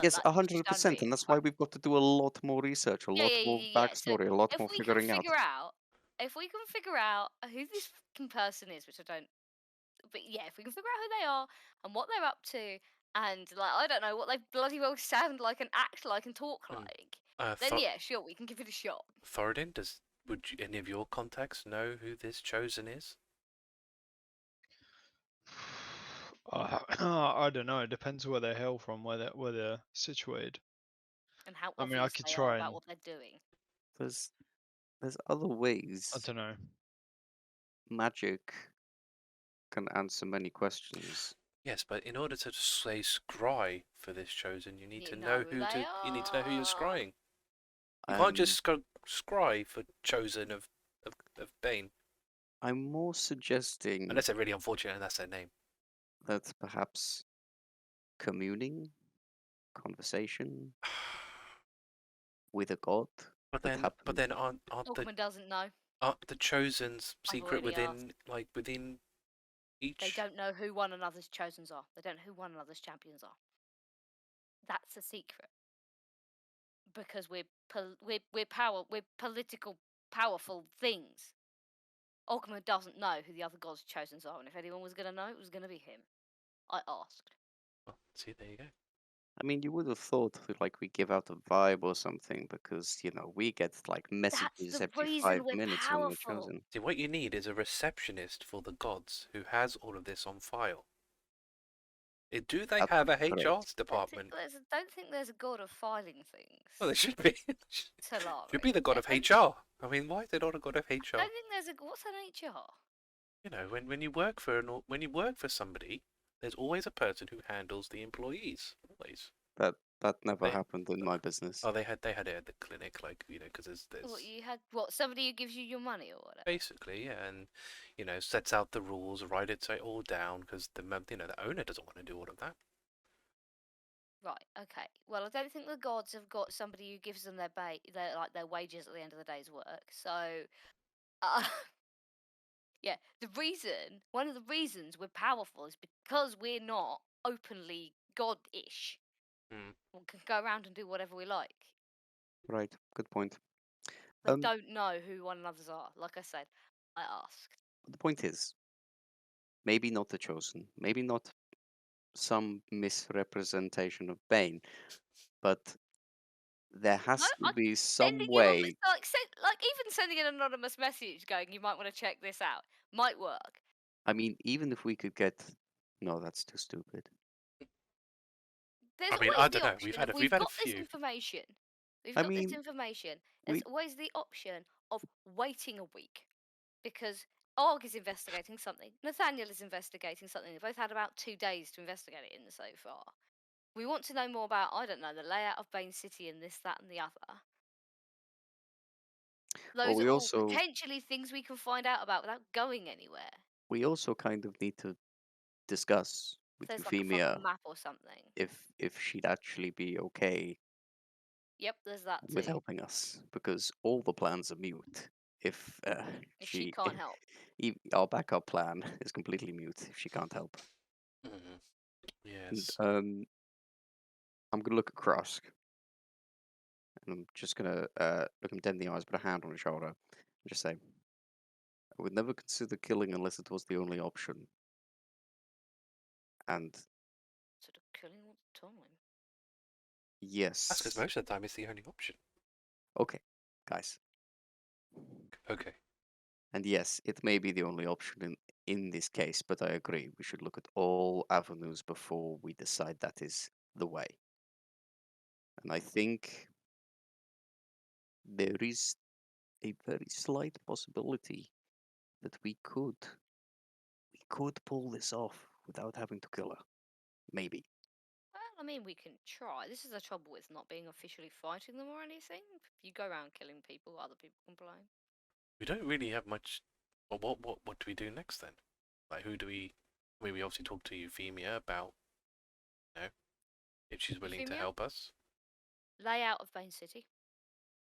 Yes, That just don't 100%, really and that's why work. we've got to do a lot more research, a Yeah, lot yeah, more yeah, yeah. So backstory, a lot if more we can figuring out. figure out, who this fucking person is, which I don't, but yeah, if we can figure out who they are and what they're up to, and like I don't know what they bloody well sound like and act like and talk Hmm. like, then yeah, sure, we can give it a shot. Thoradin, would any of your contacts know who this chosen is? I don't know. It depends where they hail from, where they're situated. And how I mean, obvious I could they are try about and what they're doing. There's other I ways don't know. magic can answer many questions. Yes, but in order to say scry for this chosen, you need You to know know who they you need to know who you're are. scrying. You can't just go scry for chosen of Bane. I'm more suggesting Unless they're really unfortunate and that's their name. that perhaps communing, conversation with a god But could then happen. aren't Ogman doesn't know. the chosen's I've secret already asked. within each? They don't know who one another's chosens are. They don't know who one another's champions are. That's a secret. Because we're political powerful things. Ogma doesn't know who the other gods' chosens are, and if anyone was gonna know, it was gonna be him. I asked. Well, see, there you go. I mean, you would have thought that, like, we give out a vibe or something because, we get like That's messages the every reason 5 we're minutes when we're powerful. chosen. See, what you need is a receptionist for the gods who has all of this on file. Do they That have would a be great. HR department? Don't think there's a god of filing things. Well, there should be. Talari. Should be the god of HR. I mean, why is there not a god of I HR? don't think there's a. What's an HR? You know, when you work for when you work for somebody, there's always a person who handles the employees. Always. That never They- happened in my business. Oh, they had it at the clinic, like because there's What you had? What, somebody who gives you your money or whatever? basically, yeah, and sets out the rules, write it all down because the owner doesn't want to do all of that. Right. Okay. Well, I don't think the gods have got somebody who gives them their wages at the end of the day's work. So, uh, yeah, one of the reasons we're powerful is because we're not openly god-ish. Hmm. We can go around and do whatever we like. Right, good point. They don't know who one another's are. Like I said, I asked. The point is, maybe not the chosen, maybe not some misrepresentation of Bane, but there has to be some Sending you way. even sending an anonymous message going, you might want to check this out, might work. I mean, even if we could get. No, that's too stupid. There's I mean, always I the don't know. option We've if had a we've got this few. information. We've I got this mean, information. There's we always the option of waiting a week because Arg is investigating something. Nathaniel is investigating something. They've both had about 2 days to investigate it in so far. We want to know more about, I don't know, the layout of Bane City and this, that, and the other. Those we are all also potentially things we can find out about without going anywhere. we also kind of need to discuss If with there's like a Euphemia fucking map or something. if she'd actually be okay Yep, there's that with too. helping us, because all the plans are mute if If she can't help. our backup plan is completely mute if she can't help. Mhm. And Yes. I'm gonna look at Krusk, and I'm just gonna look him dead in the eyes, put a hand on his shoulder, and just say, "I would never consider killing unless it was the only option." And Sort of killing all the time. That's because yes, most of the time it's the only option. okay, guys, Okay. and yes, it may be the only option in this case, but I agree we should look at all avenues before we decide that is the way. And I think there is a very slight possibility that we could pull this off without having to kill her. Maybe. Well, I mean, we can try. This is the trouble with not being officially fighting them or anything. If you go around killing people, other people complain. We don't really have much. Well, what do we do next then? Like, who do we? I mean, we obviously talk to Euphemia about, if she's willing to Vesuvia? help us Layout of Bane City.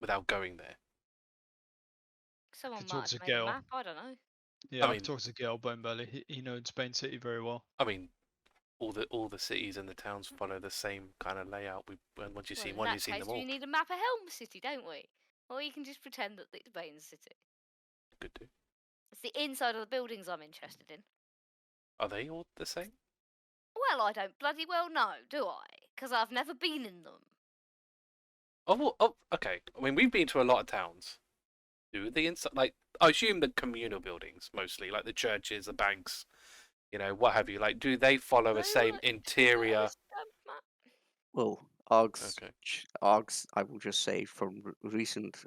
without going there. Someone Could might talk have to made a Gale. map. I don't know. Yeah, I I mean- could talk to Gale Bonebelly. He knows Spain City very well. I mean, all the cities and the towns follow the same kind of layout. Once you've Well, seen in one, that you've seen case, them all. we need a map of Helm City, don't we? Or you can just pretend that it's Bane City. Could do. It's the inside of the buildings I'm interested in. Are they all the same? Well, I don't bloody well know, do I? Because I've never been in them. Okay. I mean, we've been to a lot of towns. Do the inside, like, I assume the communal buildings mostly, like the churches, the banks, what have you. Like, do they follow the same interior? Well, Arg's, Okay. Arg's, I will just say from recent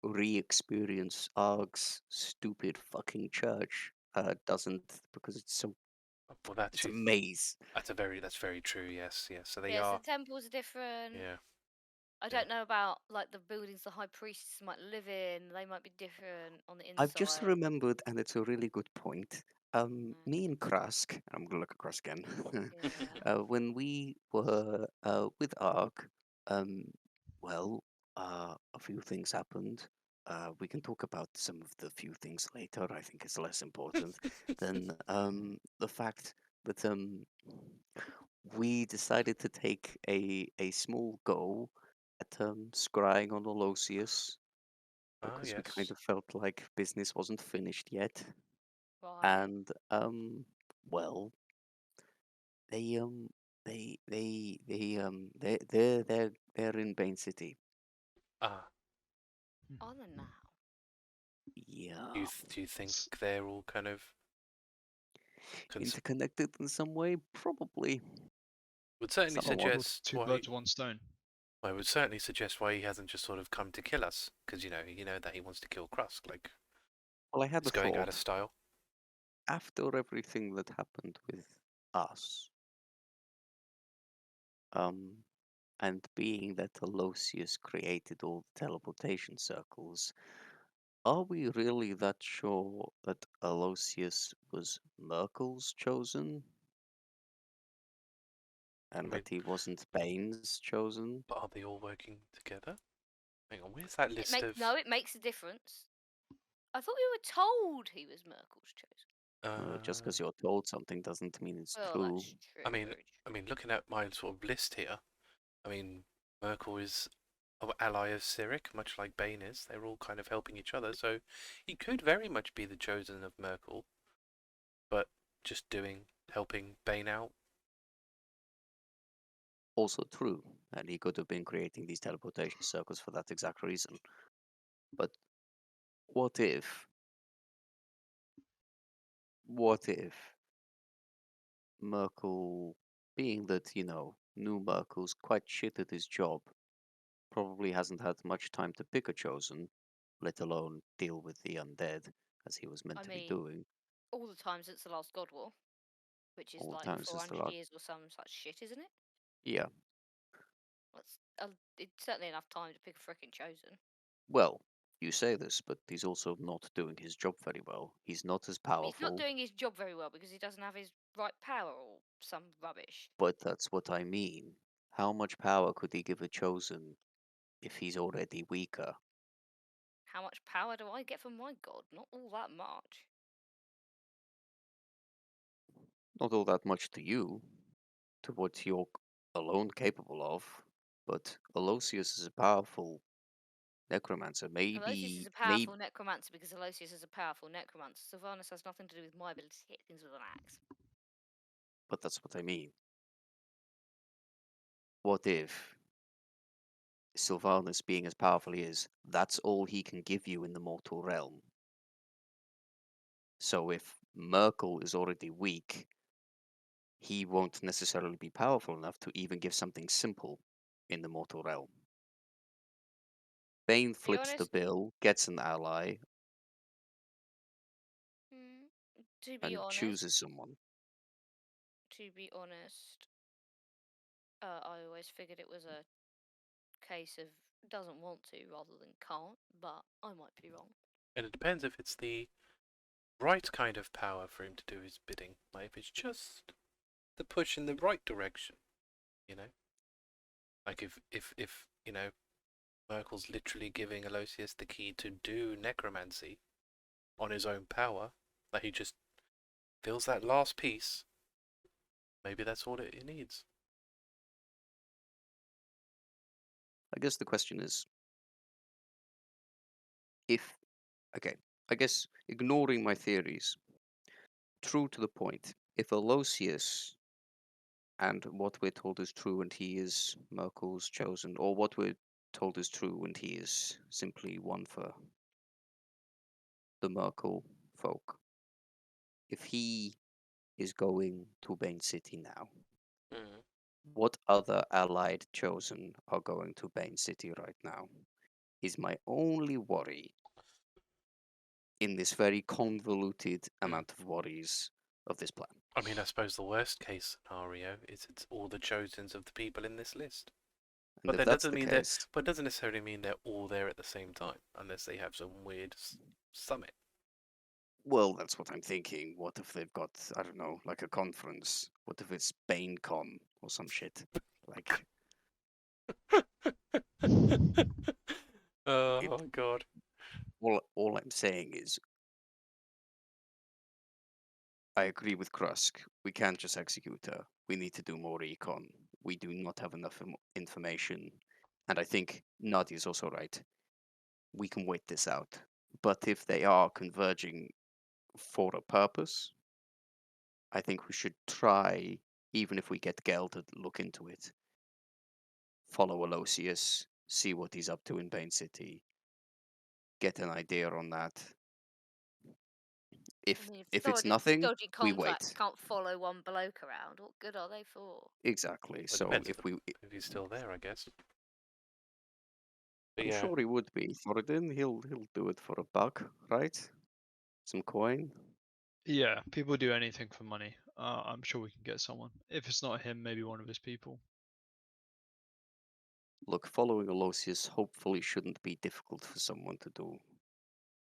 re-experience, Arg's stupid fucking church doesn't, because it's so, Well, it's a maze. that's very true. Yes. So they Yes, are. the temples are different. Yeah. I don't know about like the buildings the high priests might live in. They might be different on the inside. I've just remembered, and it's a really good point. Me and Krusk, I'm gonna look at Krusk again. Yeah. When we were with Arg, well, a few things happened. We can talk about some of the few things later. I think it's less important than the fact that we decided to take a small go at scrying on Olosius because we kind Yes. of felt like business wasn't finished yet. Right. And well, they're in Bane City. Ah. On the now. Yeah. Do you think they're all kind of Interconnected in some way? Probably. would certainly Some of us suggest Two why. birds, one stone. I would certainly suggest why he hasn't just sort of come to kill us, because you know that he wants to kill Krusk. Like, Well, I had it's the going out thought, of style. after everything that happened with us, and being that Aloysius created all the teleportation circles, are we really that sure that Aloysius was Merkel's chosen? And that he wasn't Bane's chosen? But are they all working together? Hang on, where's that list of? No, it makes a difference. I thought we were told he was Merkel's chosen. Just because you're told something doesn't mean it's Well, true. that's true. I mean, looking at my sort of list here, I mean, Merkel is an ally of Cyric, much like Bane is. They're all kind of helping each other, so he could very much be the chosen of Merkel, but just helping Bane out. Also true, and he could have been creating these teleportation circles for that exact reason. But what if Merkel, being that, new Merkel's quite shit at his job, probably hasn't had much time to pick a chosen, let alone deal with the undead, as he was meant to be doing. All the time since the last God War, which is All the like time since the 400 last- years or some such shit, isn't it? Yeah. It's certainly enough time to pick a frickin' chosen. Well, you say this, but he's also not doing his job very well. He's not as powerful. He's not doing his job very well because he doesn't have his right power or some rubbish. But that's what I mean. How much power could he give a chosen if he's already weaker? How much power do I get from my god? Not all that much. Not all that much to you, to what you're alone capable of. But Aloysius is a powerful necromancer. Aloysius is a powerful necromancer because Aloysius is a powerful necromancer. Sylvanas has nothing to do with my ability to hit things with an axe. But that's what I mean. What if Sylvanas, being as powerful he is, that's all he can give you in the mortal realm? So if Merkel is already weak, he won't necessarily be powerful enough to even give something simple in the mortal realm. Bane flips the bill, gets an ally, and chooses someone. To be honest, I always figured it was a case of doesn't want to rather than can't, but I might be wrong. And it depends if it's the right kind of power for him to do his bidding. Like if it's just the push in the right direction, Like if Merkel's literally giving Aloysius the key to do necromancy on his own power, that he just fills that last piece. Maybe that's all it needs. I guess the question is, I guess ignoring my theories, true to the point, if Aloysius and what we're told is true and he is Merkel's chosen, or what we're told is true and he is simply one for the Merkel folk, if he is going to Bane City now, what other allied chosen are going to Bane City right now is my only worry in this very convoluted amount of worries of this plan. I mean, I suppose the worst case scenario is it's all the chosens of the people in this list. And But if that that's doesn't the mean case, but it doesn't necessarily mean they're all there at the same time, unless they have some weird summit. well, that's what I'm thinking. What if they've got, I don't know, like a conference? What if it's BaneCon or some shit? Like, Oh god. all I'm saying is, I agree with Krusk. We can't just execute her. We need to do more recon. We do not have enough information. And I think Nadia is also right. We can wait this out. But if they are converging for a purpose, I think we should try, even if we get Gel to look into it, follow Aloysius, see what he's up to in Bane City, get an idea on that. If it's nothing, dodgy we contacts wait. can't follow one bloke around. What good are they for? Exactly. Well, So depends if if he's still there, I guess. But I'm yeah, sure he would be. Thoradin, he'll do it for a buck, right? Some coin. Yeah, people do anything for money. I'm sure we can get someone. If it's not him, maybe one of his people. Look, following Aloysius hopefully shouldn't be difficult for someone to do.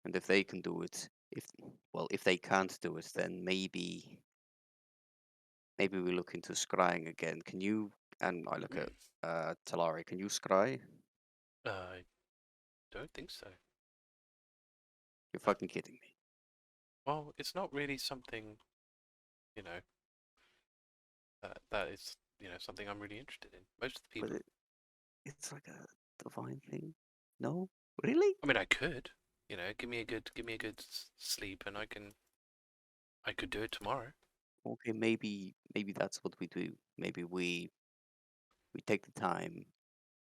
And if they can do it, if they can't do it, then maybe we look into scrying again. Can you? And I look at Talari. Can you scry? I don't think so. You're fucking kidding me. Well, it's not really something, you know, that is, something I'm really interested in. Most of the people. But it's like a divine thing. No, really? I mean, I could, give me a good sleep, and I could do it tomorrow. Okay, maybe that's what we do. Maybe we take the time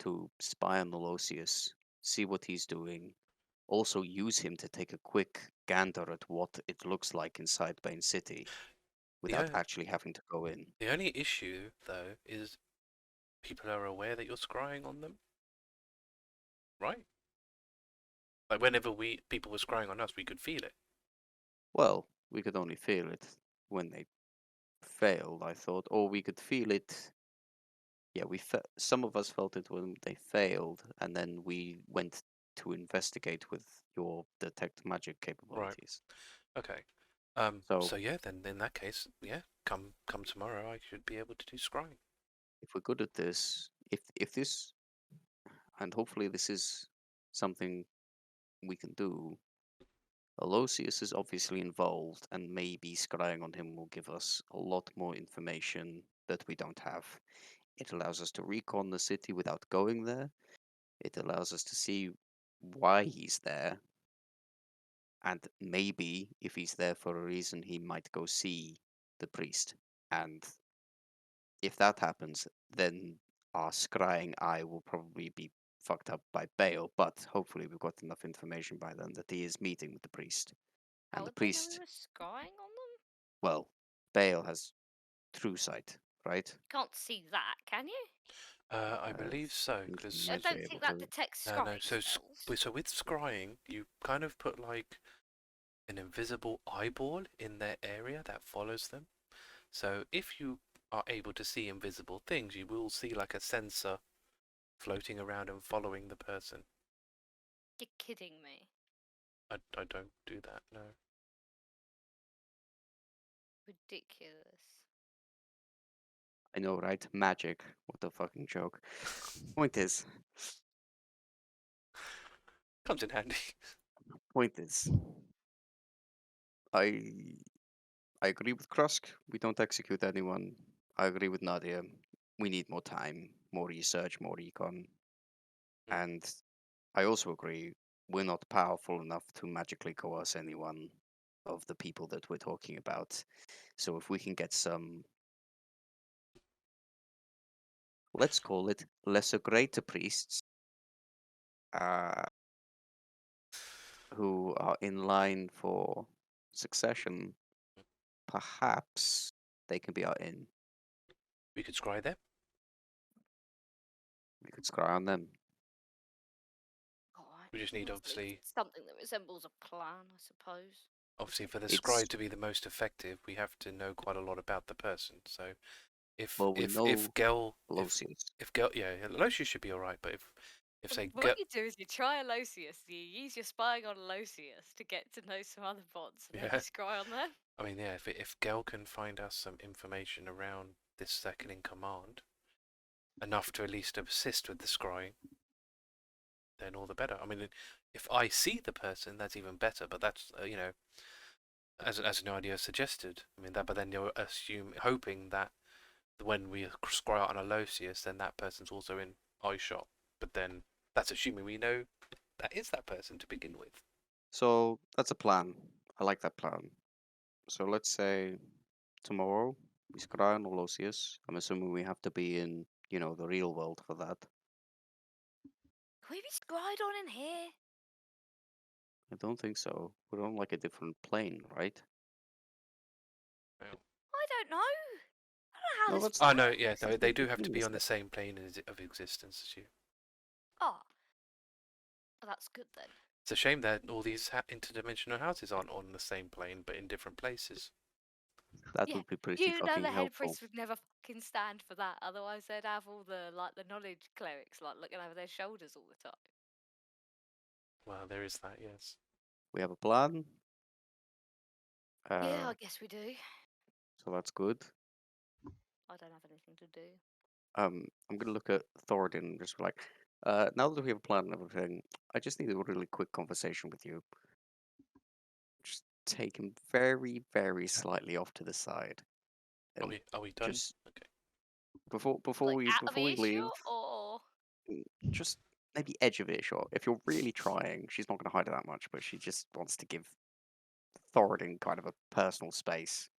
to spy on Aloysius, see what he's doing, also use him to take a quick gander at what it looks like inside Bane City without actually having to go in. The only issue, though, is people are aware that you're scrying on them, right? Like whenever people were scrying on us, we could feel it. Well, we could only feel it when they failed, I thought, or we could feel it. Yeah, some of us felt it when they failed, and then we went to investigate with your detect magic capabilities. Right. Okay. So yeah, then in that case, yeah, come tomorrow, I should be able to do scrying. If we're good at this, if this, and hopefully this is something we can do. Aloysius is obviously involved, and maybe scrying on him will give us a lot more information that we don't have. It allows us to recon the city without going there. It allows us to see why he's there. And maybe if he's there for a reason, he might go see the priest. And if that happens, then our scrying eye will probably be fucked up by Bale, but hopefully we've got enough information by then that he is meeting with the priest. How And the would they know we priest, were scrying on them? well, Bale has true sight, right? Can't see that, can you? I believe so, think he because I might be don't able think that to. detects no. scrying spells. So with scrying, you kind of put like an invisible eyeball in their area that follows them. So if you are able to see invisible things, you will see like a sensor floating around and following the person. You're kidding me. I don't do that, no. Ridiculous. I know, right? Magic. What a fucking joke. Point is, Comes in handy. I agree with Krusk. We don't execute anyone. I agree with Nadia. We need more time, more research, more recon. And I also agree we're not powerful enough to magically coerce anyone of the people that we're talking about. So if we can get some, let's call it lesser greater priests, who are in line for succession, perhaps they can be our in. We could scry them. We could scry on them. Alright. We just need, obviously, something that resembles a plan, I suppose. obviously, for the It's- scry to be the most effective, we have to know quite a lot about the person. So, if Well, we if know if Gel Losius. if Gel Aloysius should be all right, but if say Gel, What you do is you try Aloysius, you use your spying on Aloysius to get to know some other bots, and then Yeah. you scry on them. I mean, yeah, if Gel can find us some information around this second in command, enough to at least assist with the scrying, then all the better. I mean, if I see the person, that's even better. But that's as Nadia suggested. I mean that, but then you're hoping that when we scry out on Aloysius, then that person's also in eye shot. But then that's assuming we know that is that person to begin with. So that's a plan. I like that plan. So let's say tomorrow we scry on Losius. I'm assuming we have to be in, the real world for that. Can we be scried on in here? I don't think so. We're on like a different plane, right? I don't know. I don't know how No, this that's- Oh no, works. yeah, they do have to Doing be this on the stuff. same plane of existence as you. Oh. Well, that's good then. It's a shame that all these interdimensional houses aren't on the same plane, but in different places. That Yeah, would be pretty You know fucking the head helpful. priest would never fucking stand for that. Otherwise, they'd have all the knowledge clerics looking over their shoulders all the time. Well, there is that, yes. We have a plan. Yeah, I guess we do. So that's good. I don't have anything to do. I'm gonna look at Thoradin and just be like, now that we have a plan and everything, I just need a really quick conversation with you. Just take him very, very slightly off to the side. Are And we done? just Okay. before Like out of we leave, earshot, or just maybe edge of earshot. If you're really trying, she's not gonna hide it that much, but she just wants to give Thoradin kind of a personal space.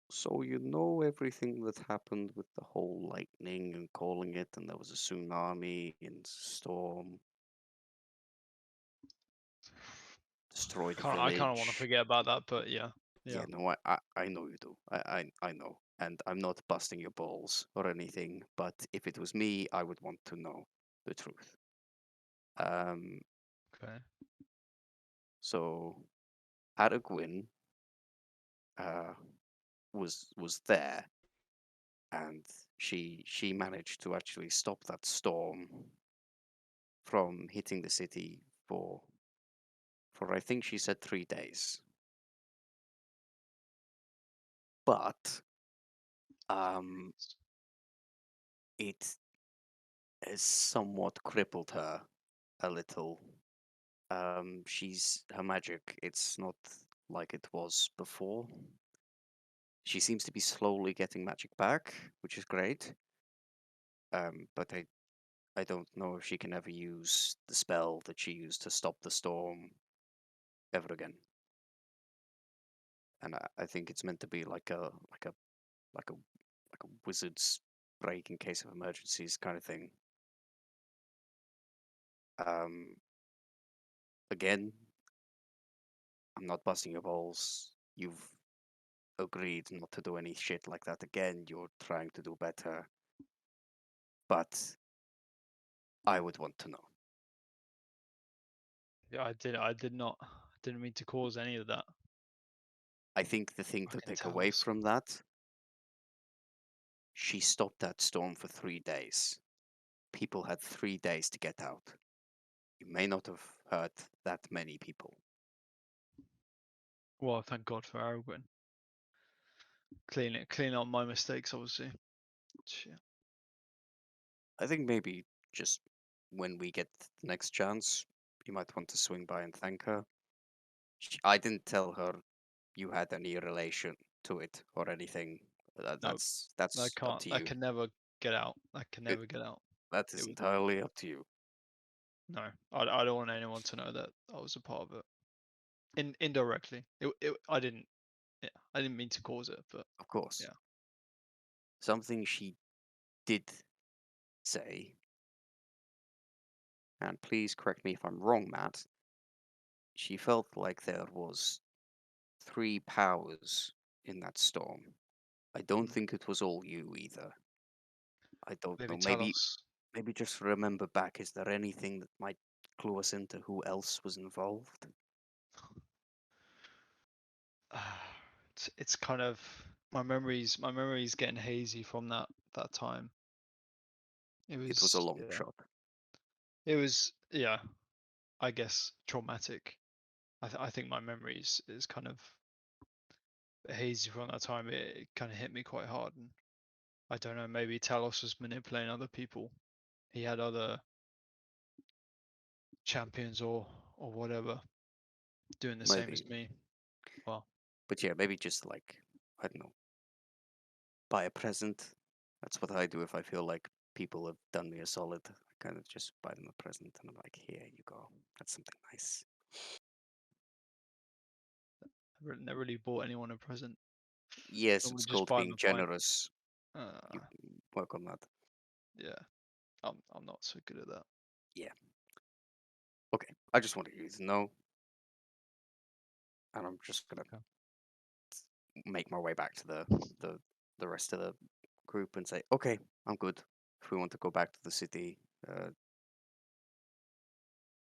So you know everything that happened with the whole lightning and calling it, and there was a tsunami and storm. Destroyed the I kind of want to village. forget about that, but yeah. Yeah, no, I know you do. I know. And I'm not busting your balls or anything, but if it was me, I would want to know the truth. Okay. So Aragwin was there, and she managed to actually stop that storm from hitting the city for I think she said 3 days. But it has somewhat crippled her a little. Her magic, it's not like it was before. She seems to be slowly getting magic back, which is great. But I don't know if she can ever use the spell that she used to stop the storm ever again. And I think it's meant to be like a wizard's break in case of emergencies kind of thing. Again, I'm not busting your balls. You've agreed not to do any shit like that again. You're trying to do better. But I would want to know. Yeah, didn't mean to cause any of that. I think the thing to Fucking take away tells. from that, she stopped that storm for 3 days. People had 3 days to get out. You may not have hurt that many people. Well, thank God for Aragorn. clean up my mistakes, obviously. Shit. I think maybe just when we get the next chance, you might want to swing by and thank her. I didn't tell her you had any relation to it or anything. No, That's I up can't. to I you. can never get out. I can It, never get out. that It is was entirely up to you. no. I don't want anyone to know that I was a part of it. Indirectly. I didn't. Yeah, I didn't mean to cause it, but Of course. yeah. Something she did say, and please correct me if I'm wrong, Matt. She felt like there was 3 powers in that storm. I don't think it was all you either. I don't Maybe know. tell us. Maybe just remember back. Is there anything that might clue us into who else was involved? It's kind of my memory's getting hazy from that time. It It was a was long shot. It was I guess traumatic. I think my memory is kind of hazy from that time. It kind of hit me quite hard, and I don't know. Maybe Talos was manipulating other people. He had other champions or whatever doing the same as Maybe. me. Well, But yeah, maybe just like, I don't know, buy a present. That's what I do if I feel like people have done me a solid. I kind of just buy them a present and I'm like, here you go. That's something nice. I never really bought anyone a present. Yes, Normally it's just called buy them being a pint. generous. You can work on that. Yeah, I'm not so good at that. Yeah. Okay, I just wanted you to know. And I'm just gonna Okay. make my way back to the rest of the group and say, okay, I'm good. If we want to go back to the city,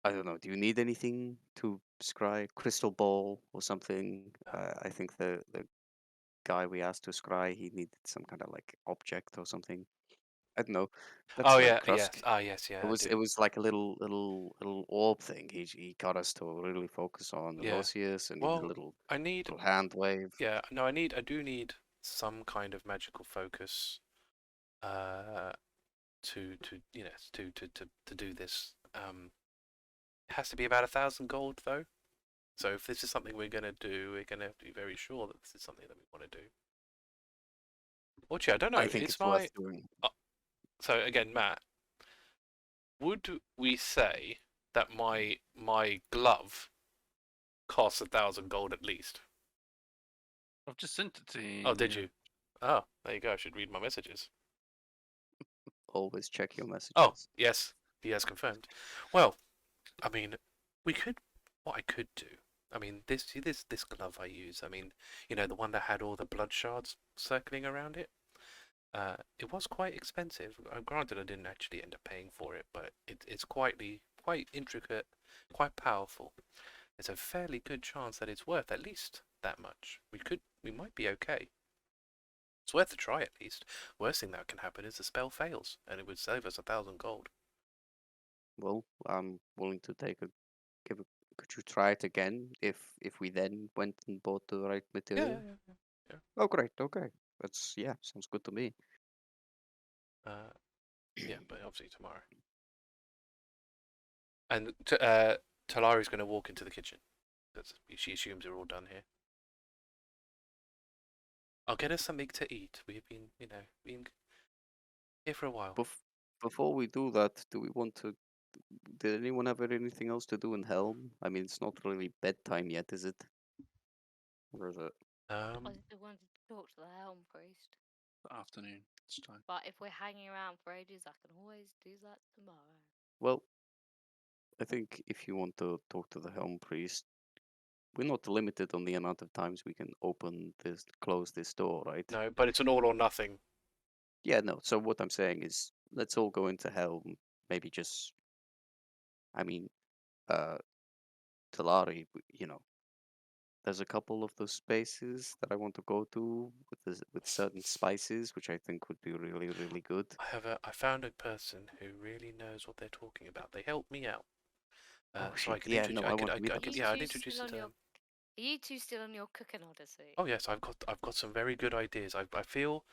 I don't know. Do you need anything to scry crystal ball or something? I think the guy we asked to scry, he needed some kind of like object or something. I don't know. Let's Oh let yeah, yes. Krusk. Yes, yeah. It was like a little orb thing. He got us to really focus on Yeah. Aloysius and he did a Well, little I need. hand wave. Yeah, no, I do need some kind of magical focus. To to do this. It has to be about 1,000 gold though. So if this is something we're gonna do, we're gonna have to be very sure that this is something that we want to do. Actually, I don't know. I think it's worth doing. So again, Matt, would we say that my glove costs 1,000 gold at least? I've just sent it to you. Oh, did you? Oh, there you go. I should read my messages. Always check your messages. Oh, yes, he has confirmed. Well, I mean, what I could do. I mean, this glove I use. I mean, the one that had all the blood shards circling around it. It was quite expensive. Granted, I didn't actually end up paying for it, but it's quite intricate, quite powerful. There's a fairly good chance that it's worth at least that much. We might be okay. It's worth a try at least. Worst thing that can happen is the spell fails, and it would save us 1,000 gold. Well, I'm willing to could you try it again if we then went and bought the right material? Yeah. Oh, great. Okay, sounds good to me. Yeah, but obviously tomorrow. And Talari's going to walk into the kitchen. She assumes we're all done here. I'll get us something to eat. We've been here for a while. Before we do that, do we want to? Did anyone have anything else to do in Helm? I mean, it's not really bedtime yet, is it? Or is it? I wanted to talk to the Helm Priest. Afternoon. It's time. But if we're hanging around for ages, I can always do that tomorrow. Well, I think if you want to talk to the Helm Priest, we're not limited on the amount of times we can close this door, right? No, but it's an all or nothing. Yeah, no. So what I'm saying is, let's all go into Helm. Maybe just, I mean, Talari. There's a couple of those spaces that I want to go to with certain spices, which I think would be really, really good. I found a person who really knows what they're talking about. They helped me out. Oh so I shit! could Yeah, no, I want to meet I them. could, yeah, I'd introduce it to them. Are you two still on your cooking odyssey? Oh yes, I've got some very good ideas. I feel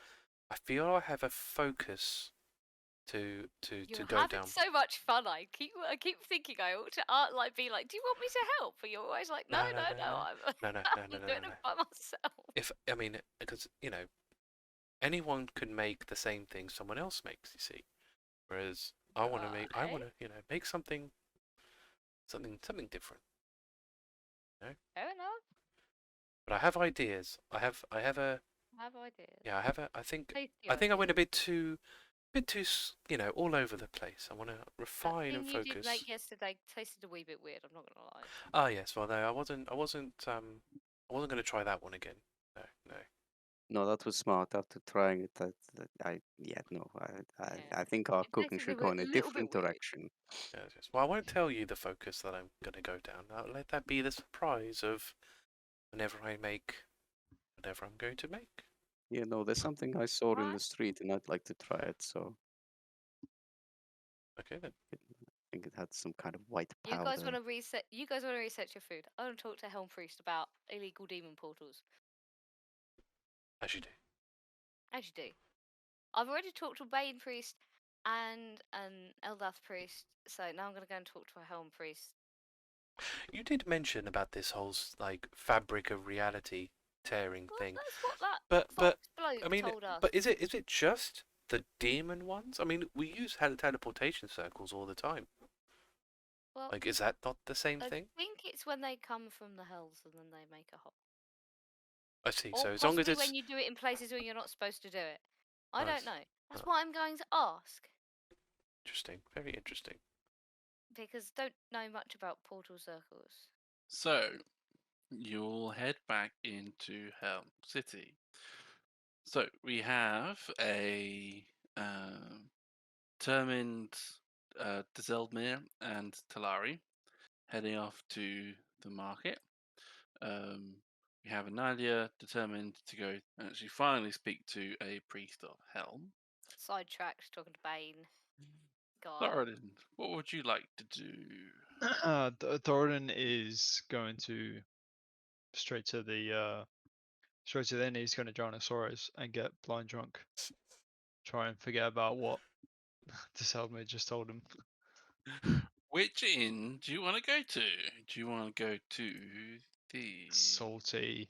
I have a focus to You're go having down. so much fun. I keep thinking I ought to be like, do you want me to help? But you're always like, no, No, no, no, no, no. I'm, No, I'm no, no, doing no. it by myself. If I mean, because anyone can make the same thing someone else makes. You see, whereas I want to make something different. Fair enough. But I have ideas. I have a I have ideas. yeah. I think Tasty I went a ideas. bit too all over the place. I want to refine and That thing you did focus. make yesterday tasted a wee bit weird. I'm not gonna lie. Ah yes, well no, I wasn't going to try that one again. No. No, that was smart. After trying it, I think our It cooking tasted should go in a little bit different weird. direction. Yes. Well, I won't tell you the focus that I'm going to go down. I'll let that be the surprise of whenever I make whatever I'm going to make. Yeah, no, there's something I saw in Right. the street, and I'd like to try it. So Okay then. I think it had some kind of white You powder. guys want to reset? You guys want to research your food? I want to talk to Helm Priest about illegal demon portals. As you do. As you do. I've already talked to a Bane Priest and an Eldath Priest, so now I'm going to go and talk to a Helm Priest. You did mention about this whole fabric of reality tearing Well, thing. that's what that But fox bloke I mean, told us. but is it just the demon ones? I mean, we use teleportation circles all the time. Well, Like, is that not the same I thing? think it's when they come from the hells and then they make a hole. I see. Or So as long as possibly it's when you do it in places where you're not supposed to do it. I Nice. don't know. That's what I'm going to ask. interesting, very interesting. Because I don't know much about portal circles. So, you'll head back into Helm City. So, we have a determined Deszeldmiir and Talari heading off to the market. We have a Nadia determined to go and actually finally speak to a priest of Helm. Sidetracked, talking to Bane. God. Thoradin, what would you like to do? Thoradin is going to straight to the inn. He's going to join Soros and get blind drunk. Try and forget about what Deszeldmiir just told him. Which inn do you want to go to? Do you want to go to the Salty.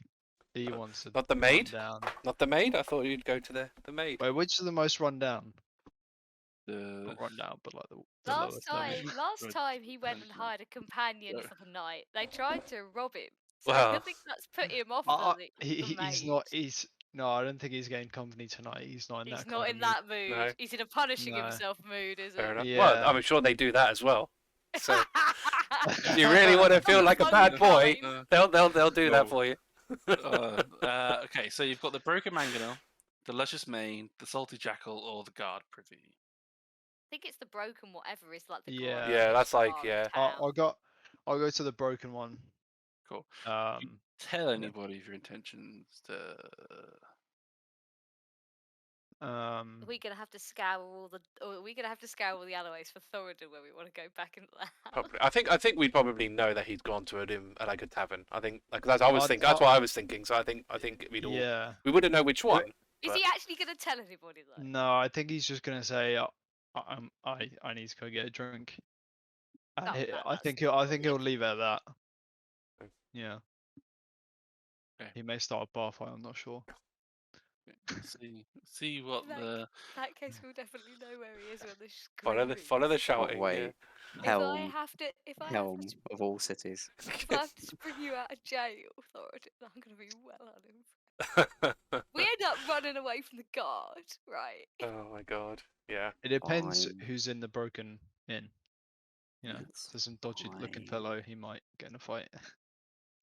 He wants to Not the run maid? down. Not the maid? I thought you'd go to the maid. Wait, which is the most run down? the Not run down, but like the Last lowest level. time he went and hired a companion Yeah. for the night. They tried to rob him. So Well, I think that's put him off the He's not. No, I don't think he's getting company tonight. He's not in He's that. not kind in of that mood. No. He's in a punishing No. himself mood, is fair it? enough. Yeah. Well, I'm sure they do that as well. So if you really want to feel like a bad boy, they'll do that for you. Okay, so you've got the broken mangonel, the luscious mane, the salty jackal, or the guard privy. I think it's the broken whatever is like the Yeah. grand Yeah, that's like, bar of yeah. town. I'll go to the broken one. Cool. Um, Tell anybody of your intentions to. Are we gonna have to scour all the alleyways for Thoradin when we want to go back into the house? Probably. I think we'd probably know that he'd gone to like a tavern. I think that's what I'd- I was thinking. So I think we'd all yeah. we wouldn't know which one. Is but- he actually gonna tell anybody though? No, I think he's just gonna say, I need to go get a drink. And Oh, I think he'll leave it at that. Okay. Yeah. Okay. He may start a bar fight. I'm not sure. See what Like- the. In that case, we'll definitely know where he is when the Follow the shouting. way. If I Helm, have to of all cities. if I have to spring you out of jail, Thoradin, I'm gonna be well unimpressed. Yeah. We end up running away from the guard, right? Oh my god. Yeah. It depends Fine. who's in the broken inn. You know, if It's there's some dodgy looking fine. fellow, he might get in a fight.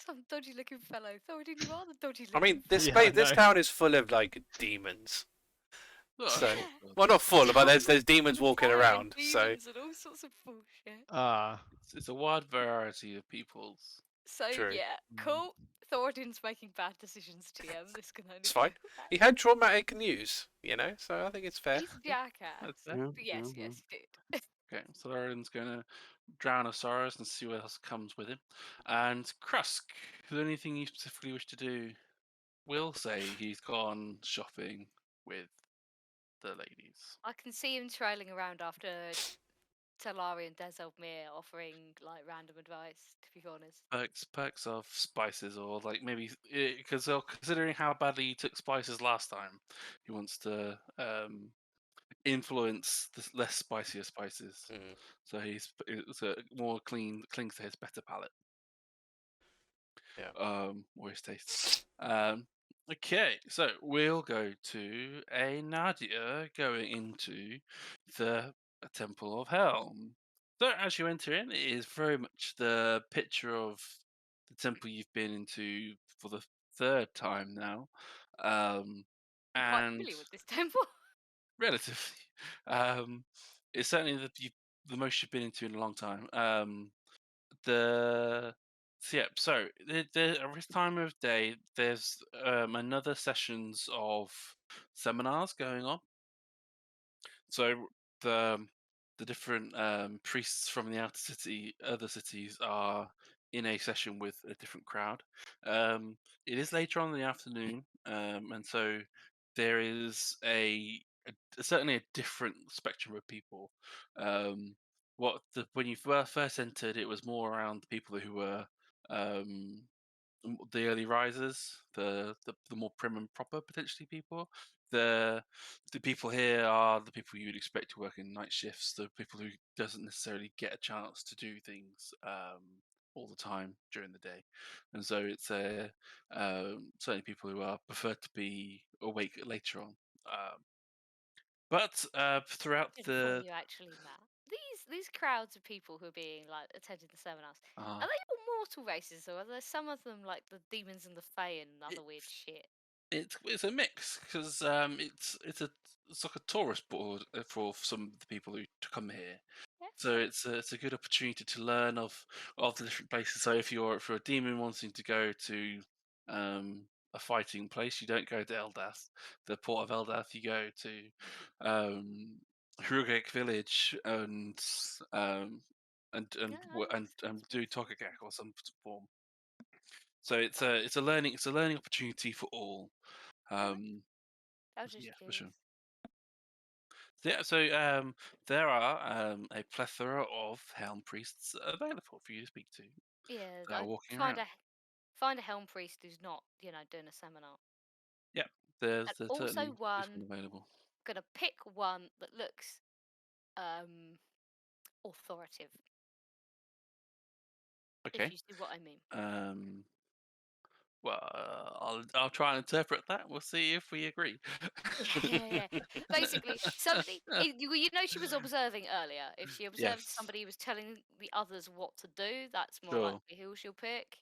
Some dodgy looking fellow. Thoradin, you are the dodgy I looking mean, this Yeah, I this know. town is full of like demons. Oh, So- Yeah. Well, not full, but there's demons walking Fire around. So demons and all sorts of bullshit. it's a wide variety of peoples. So True. yeah, cool. Thoradin's making bad decisions, TM. This can only It's fine. go bad. he had traumatic news, so I think it's fair. He's a jackass. That's it. Yeah, But yes, yeah, yes, he did. Okay, so Thoradin's gonna Drownosaurus and see what else comes with him. And Krusk, is there anything you specifically wish to do? Will say he's gone shopping with the ladies. I can see him trailing around after Talari and Deszeldmiir offering like random advice. To be honest, Perks of spices, or like maybe because considering how badly he took spices last time, he wants to influence the less spicier spices. Mm. So it's a more clings to his better palate. Yeah. Or his taste. Okay, so we'll go to a Nadia going into the Temple of Helm. So as you enter in, it is very much the picture of the temple you've been into for the third time now. I'm quite And familiar with this temple. relatively. It's certainly the most you've been into in a long time. At this time of day, there's another sessions of seminars going on. So the different priests from the other cities are in a session with a different crowd. It is later on in the afternoon, and so there is certainly a different spectrum of people. When you first entered, it was more around the people who were um, the early risers, the more prim and proper potentially people. The people here are the people you'd expect to work in night shifts. The people who doesn't necessarily get a chance to do things all the time during the day, and so it's certainly people who are preferred to be awake later on. But throughout Before the you actually met these crowds of people who are being like attending the seminars, uh, are they all mortal races, or are there some of them like the demons and the fae and other weird shit? it's a mix because it's like a tourist board for some of the people who to come here. Yeah, So fair. it's a good opportunity to learn of the different places. So if you're a demon wanting to go to a fighting place, you don't go to Eldath, the port of Eldath. You go to Hrugek village um, Yeah, that and sounds do nice. Togagak or some form. So it's a learning opportunity for all. Alright, Um, I was just yeah, for curious. sure. Yeah, so there are a plethora of Helm priests available for you to speak to Yeah, that are I walking find around. a helm priest who's not, doing a seminar. Yeah, And there's also certainly this one one available. gonna pick one that looks authoritative, if Okay. you see what I mean. Um, I'll try and interpret that. We'll see if we agree. Yeah. Basically, somebody she was observing earlier. If she observed Yes, somebody who was telling the others what to do, that's more sure. likely who she'll pick.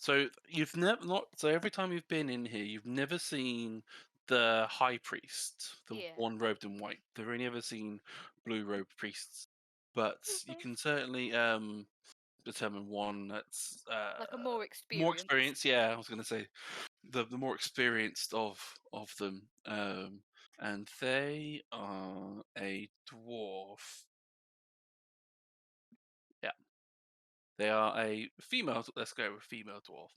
So you've never not so every time you've been in here, you've never seen the high priest, the Yeah. one robed in white. They've only ever seen blue robed priests. But you Okay. can certainly determine one that's Like a more more experienced. experienced. Yeah, I was going to say the more experienced of them, and they are a dwarf. Yeah, they are a female. Let's go with female dwarf.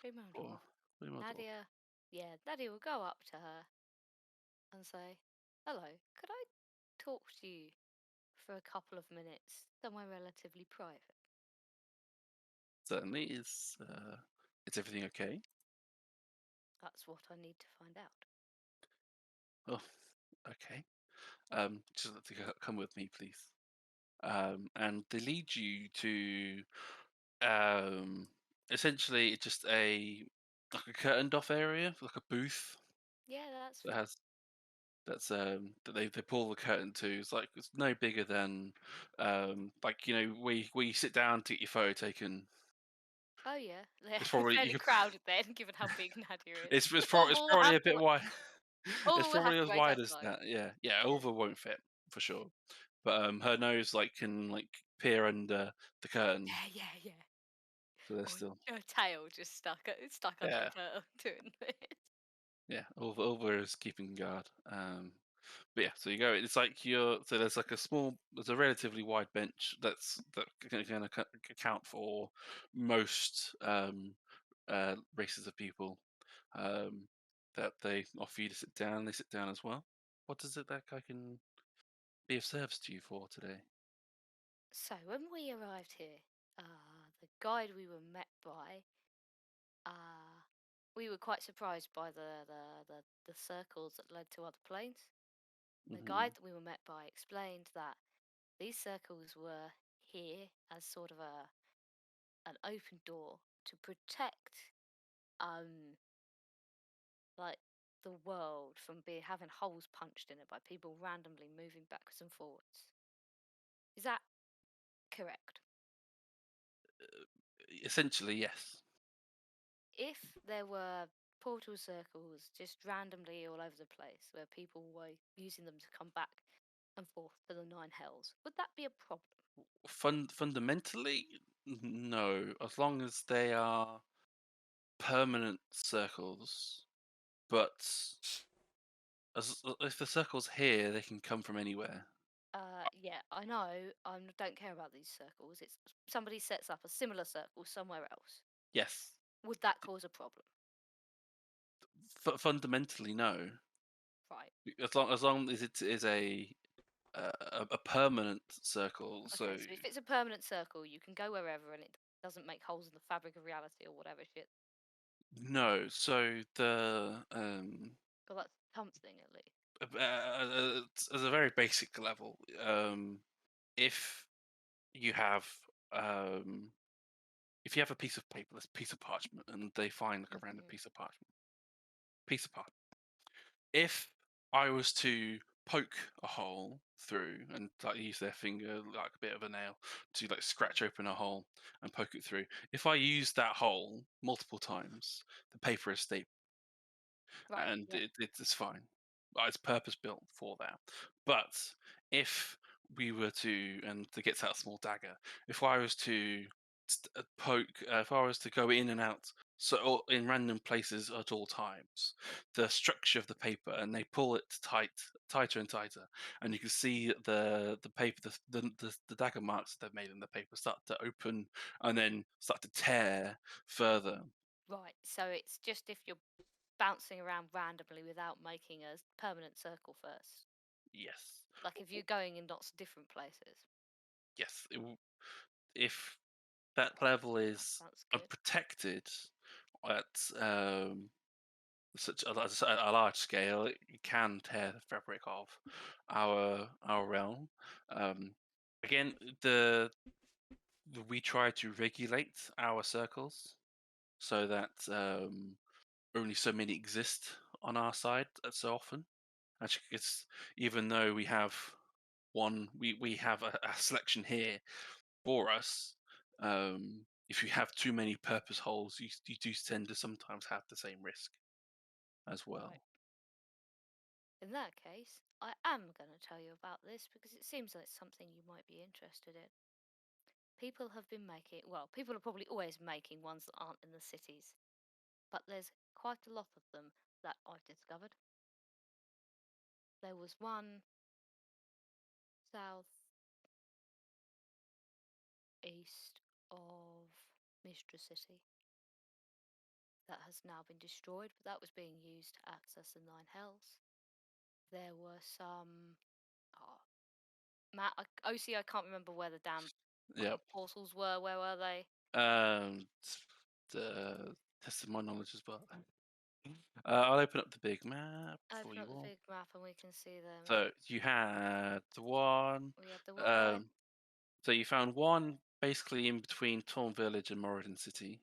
Female Or dwarf. female dwarf. Nadia will go up to her and say, "Hello, could I talk to you for a couple of minutes, somewhere relatively private?" Certainly is everything okay? That's what I need to find out. Oh, okay. Just let to come with me, please. And they lead you to um essentially just a like a curtained off area, like a booth Yeah, that's that fine. has that they pull the curtain to. It's no bigger than like where you sit down to get your photo taken. Oh yeah, It's they're probably fairly crowded then, given how big Nadia is. it's All will probably have a to bit wide. It's all will have probably to as wait wide as outside. that. Yeah, yeah. Yeah. Ulva won't fit for sure, but her nose can peer under the curtain, Yeah. so they're Or still her tail just stuck under the yeah, curtain doing this. yeah. Ulva is keeping guard. But yeah, so you go. It's like there's like there's a relatively wide bench that can account for most races of people. That they offer you to sit down. They sit down as well. What is it that I can be of service to you for today? So when we arrived here, the guide we were met by, we were quite surprised by the circles that led to other planes. The guide that we were met by explained that these circles were here as sort of an open door to protect like the world from having holes punched in it by people randomly moving backwards and forwards. Is that correct? Essentially, yes. If there were portal circles just randomly all over the place where people were using them to come back and forth to the nine hells, would that be a problem? Fundamentally, no. As long as they are permanent circles, but if the circle's here, they can come from anywhere. Yeah, I know. I don't care about these circles. It's somebody sets up a similar circle somewhere else. Yes. Would that cause a problem? Fundamentally, no. Right. As long as it is a permanent circle. Okay, So if it's a permanent circle, you can go wherever and it doesn't make holes in the fabric of reality or whatever shit. no. So Well, that's something at least. as a very basic level, if you have a piece of paper, this piece of parchment, and they find like a random piece of parchment. If I was to poke a hole through and like use their finger like a bit of a nail to like scratch open a hole and poke it through, if I use that hole multiple times, the paper is stable. Right, And yeah. it's fine. It's purpose built for that. But if we were to, and to get that small dagger, if I was to if I was to go in and out, so in random places at all times, the structure of the paper, and they pull it tighter and tighter, and you can see the paper, the dagger marks that they've made in the paper start to open and then start to tear further. Right, so it's just if you're bouncing around randomly without making a permanent circle first. Yes. Like if you're going in lots of different places. Yes. If that level is Sounds good. unprotected at such a large scale, it can tear the fabric of our realm. Again, we try to regulate our circles so that only so many exist on our side so often. Actually, it's even though we have we have a selection here for us. If you have too many purpose holes, you do tend to sometimes have the same risk as well. Right. In that case, I am going to tell you about this because it seems like something you might be interested in. People have been people are probably always making ones that aren't in the cities, but there's quite a lot of them that I've discovered. There was one south east of Mistra City that has now been destroyed, but that was being used to access the Nine Hells. There were some. OC, I can't remember where the damn portals were. Where were they? Tested my knowledge as well. I'll open up the big map for Open you up the all. big map and we can see them. So you had the one. We had the one. So you found one basically in between Torn Village and Moradin City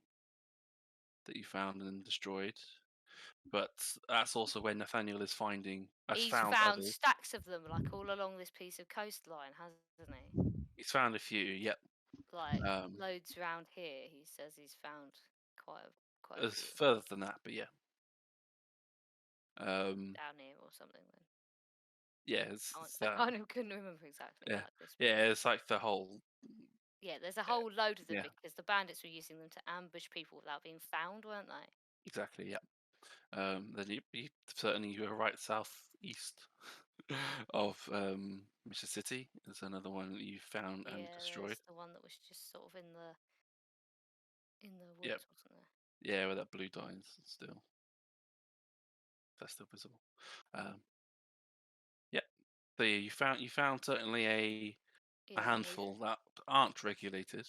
that you found and destroyed. But that's also where Nathaniel is finding. He's found others. stacks of them, like all along this piece of coastline, hasn't he? He's found a few. Yep. Like loads around here. He says he's found quite a few. Further than that, but yeah. Down here or something then. Yeah, it's I kind of couldn't remember exactly. Yeah, at this yeah, it's like the whole. Yeah, there's a whole load of them yeah. because the bandits were using them to ambush people without being found, weren't they? Exactly. Yeah. Then you certainly you were right southeast. of Mission City is another one that you found and destroyed. there's the one that was just sort of in the woods, Yep. wasn't there? Yeah, where that blue dot is still. That's still visible. Yeah. So yeah, you found certainly a Yeah, handful that aren't regulated.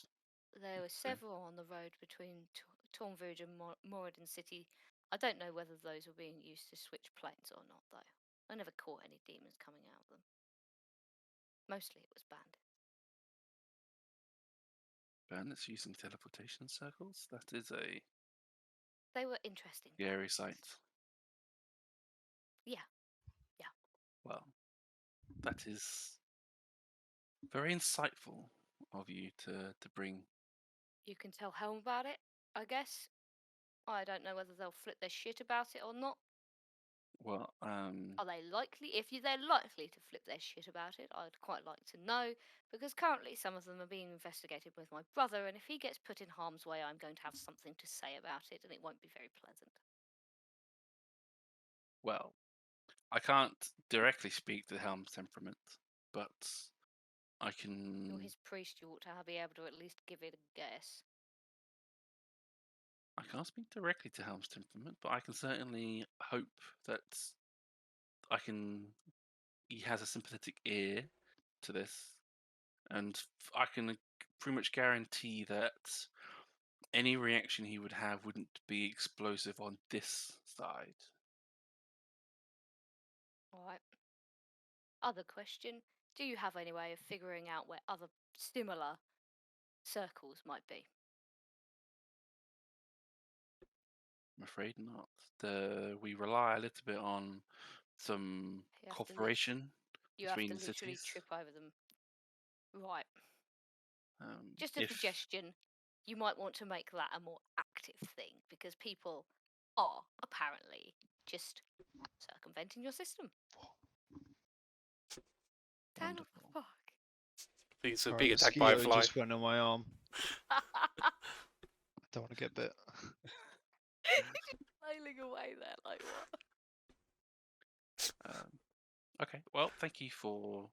there were several on the road between Tornvuge and Moradin City. I don't know whether those were being used to switch planes or not, though. I never caught any demons coming out of them. Mostly it was bandits. Bandits using teleportation circles. That is a They were interesting. scary sight. Yeah. Well, that is very insightful of you to bring. You can tell Helm about it, I guess. I don't know whether they'll flip their shit about it or not. Well, Are they likely? If they're likely to flip their shit about it, I'd quite like to know, because currently some of them are being investigated with my brother, and if he gets put in harm's way, I'm going to have something to say about it, and it won't be very pleasant. well, I can't directly speak to Helm's temperament, but I You're can. his priest, you ought to be able to at least give it a guess. I can't speak directly to Helm's temperament, but I can certainly hope that he has a sympathetic ear to this, and I can pretty much guarantee that any reaction he would have wouldn't be explosive on this side. Alright. Other question. Do you have any way of figuring out where other similar circles might be? I'm afraid not. We rely a little bit on some You have to cooperation You have to between the literally cities. trip over them. Right. Just a If suggestion. You might want to make that a more active thing, because people are apparently just circumventing your system. Damn the Wonderful. fuck. He's Alright, being attacked by a mosquito fly. just went on my arm. I don't want to get bit. Flailing away there, like what? Okay. Well, thank you for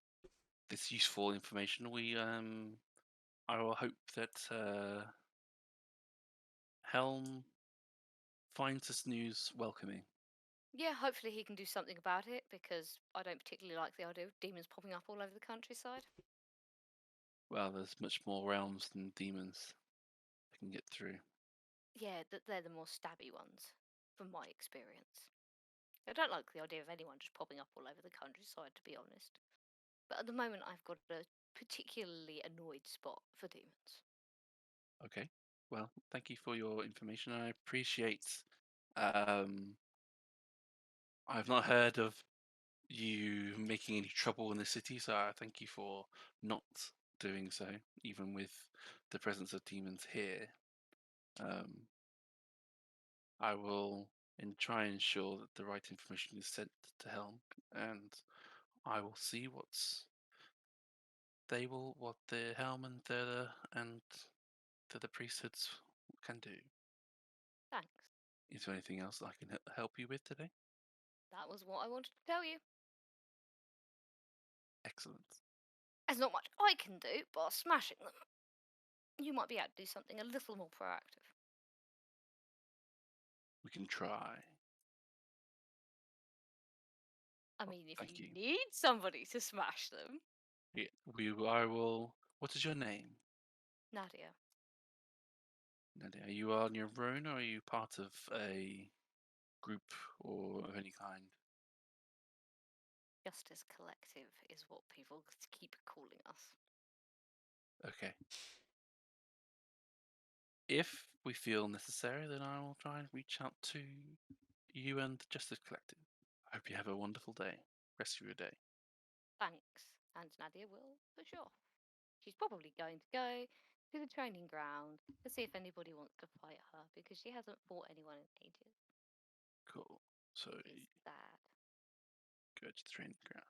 this useful information. I will hope that Helm finds this news welcoming. Yeah, hopefully he can do something about it, because I don't particularly like the idea of demons popping up all over the countryside. Well, there's much more realms than demons that can get through. Yeah, they're the more stabby ones, from my experience. I don't like the idea of anyone just popping up all over the countryside, to be honest. But at the moment, I've got a particularly annoyed spot for demons. Okay. Well, thank you for your information. I appreciate. I've not heard of you making any trouble in the city, so I thank you for not doing so, even with the presence of demons here. I will try and ensure that the right information is sent to Helm, and I will see what the Helm and the priesthoods can do. Thanks. Is there anything else I can help you with today? That was what I wanted to tell you. Excellent. There's not much I can do, but smashing them. You might be able to do something a little more proactive. We can try. I Well, mean, if thank you you. need somebody to smash them. Yeah, I will. What is your name? Nadia. Nadia, are you on your own, or are you part of a group or of any kind? Justice Collective is what people keep calling us. Okay. If we feel necessary, then I will try and reach out to you and the Justice Collective. I hope you have a wonderful day. Rest of your day. Thanks. And Nadia will push off. She's probably going to go to the training ground to see if anybody wants to fight her, because she hasn't fought anyone in ages. Cool. So It's sad. go to the training ground.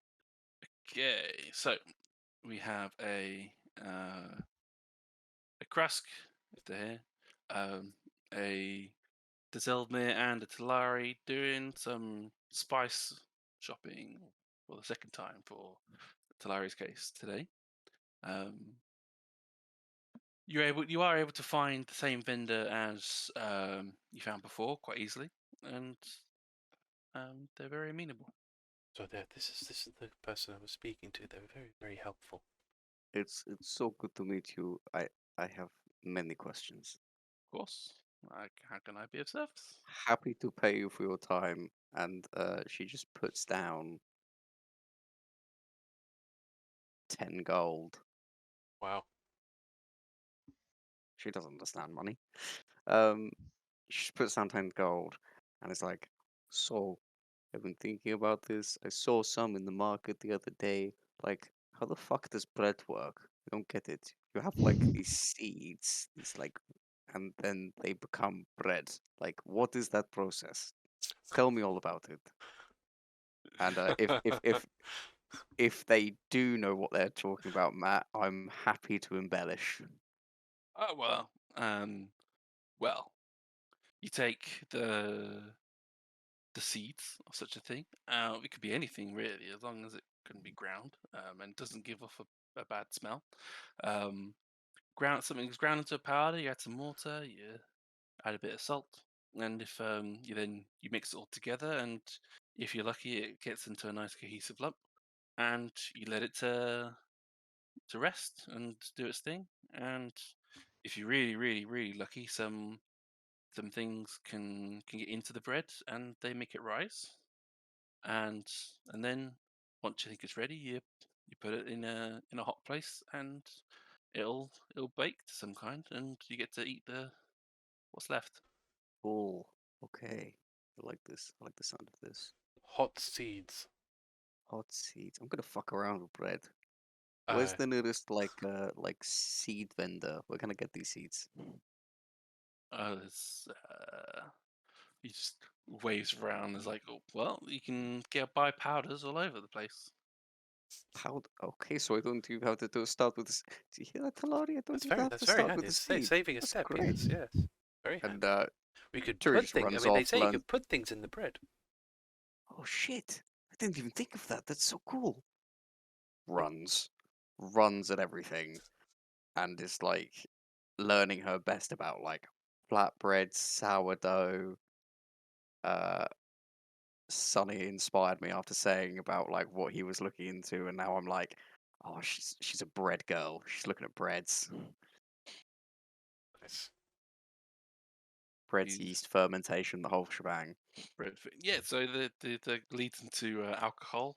Okay, so we have a Krusk, if they're here, a Deszeldmiir and a Talari doing some spice shopping, for the second time for Talari's case today. You are able to find the same vendor as you found before quite easily, and they're very amenable. So this is the person I was speaking to. They're very, very helpful. It's so good to meet you. I have many questions. Of course. How can I be of service? Happy to pay you for your time. And she just puts down 10 gold. Wow. She doesn't understand money. She just puts down 10 gold, and it's like, so I've been thinking about this. I saw some in the market the other day. Like, how the fuck does bread work? I don't get it. You have like these seeds, and then they become bread. Like, what is that process? Tell me all about it. And if they do know what they're talking about, Matt, I'm happy to embellish. Oh well, you take the seeds of such a thing. It could be anything really, as long as it can be ground and doesn't give off a bad smell. Something's ground into a powder. You add some water. You add a bit of salt, and if you mix it all together, and if you're lucky, it gets into a nice cohesive lump, and you let it to rest and do its thing. And if you're really, really, really lucky, some things can get into the bread and they make it rise. And then once you think it's ready, you put it in a hot place and it'll bake to some kind, and you get to eat what's left. Cool. Okay. I like this. I like the sound of this. Hot seeds. Hot seeds. I'm gonna fuck around with bread. Where's the nearest like seed vendor? Where can I get these seeds? It's, he just waves around. There's like, oh, well, you can buy powders all over the place. Okay, so I don't even have to start with this. Do you hear that, Talari? I don't even have That's to very start handy. with the It's seed. saving a That's step. great. Yes. Very handy. And we could Turi put just things. I runs mean, they off, say you learns. could put things in the bread. Oh shit! I didn't even think of that. That's so cool. Runs at everything, and is like learning her best about like flatbread, sourdough. Sonny inspired me after saying about like what he was looking into, and now I'm like, oh, she's a bread girl. She's looking at breads, Nice. breads, yeast, fermentation, the whole shebang. Yeah, so the leads into alcohol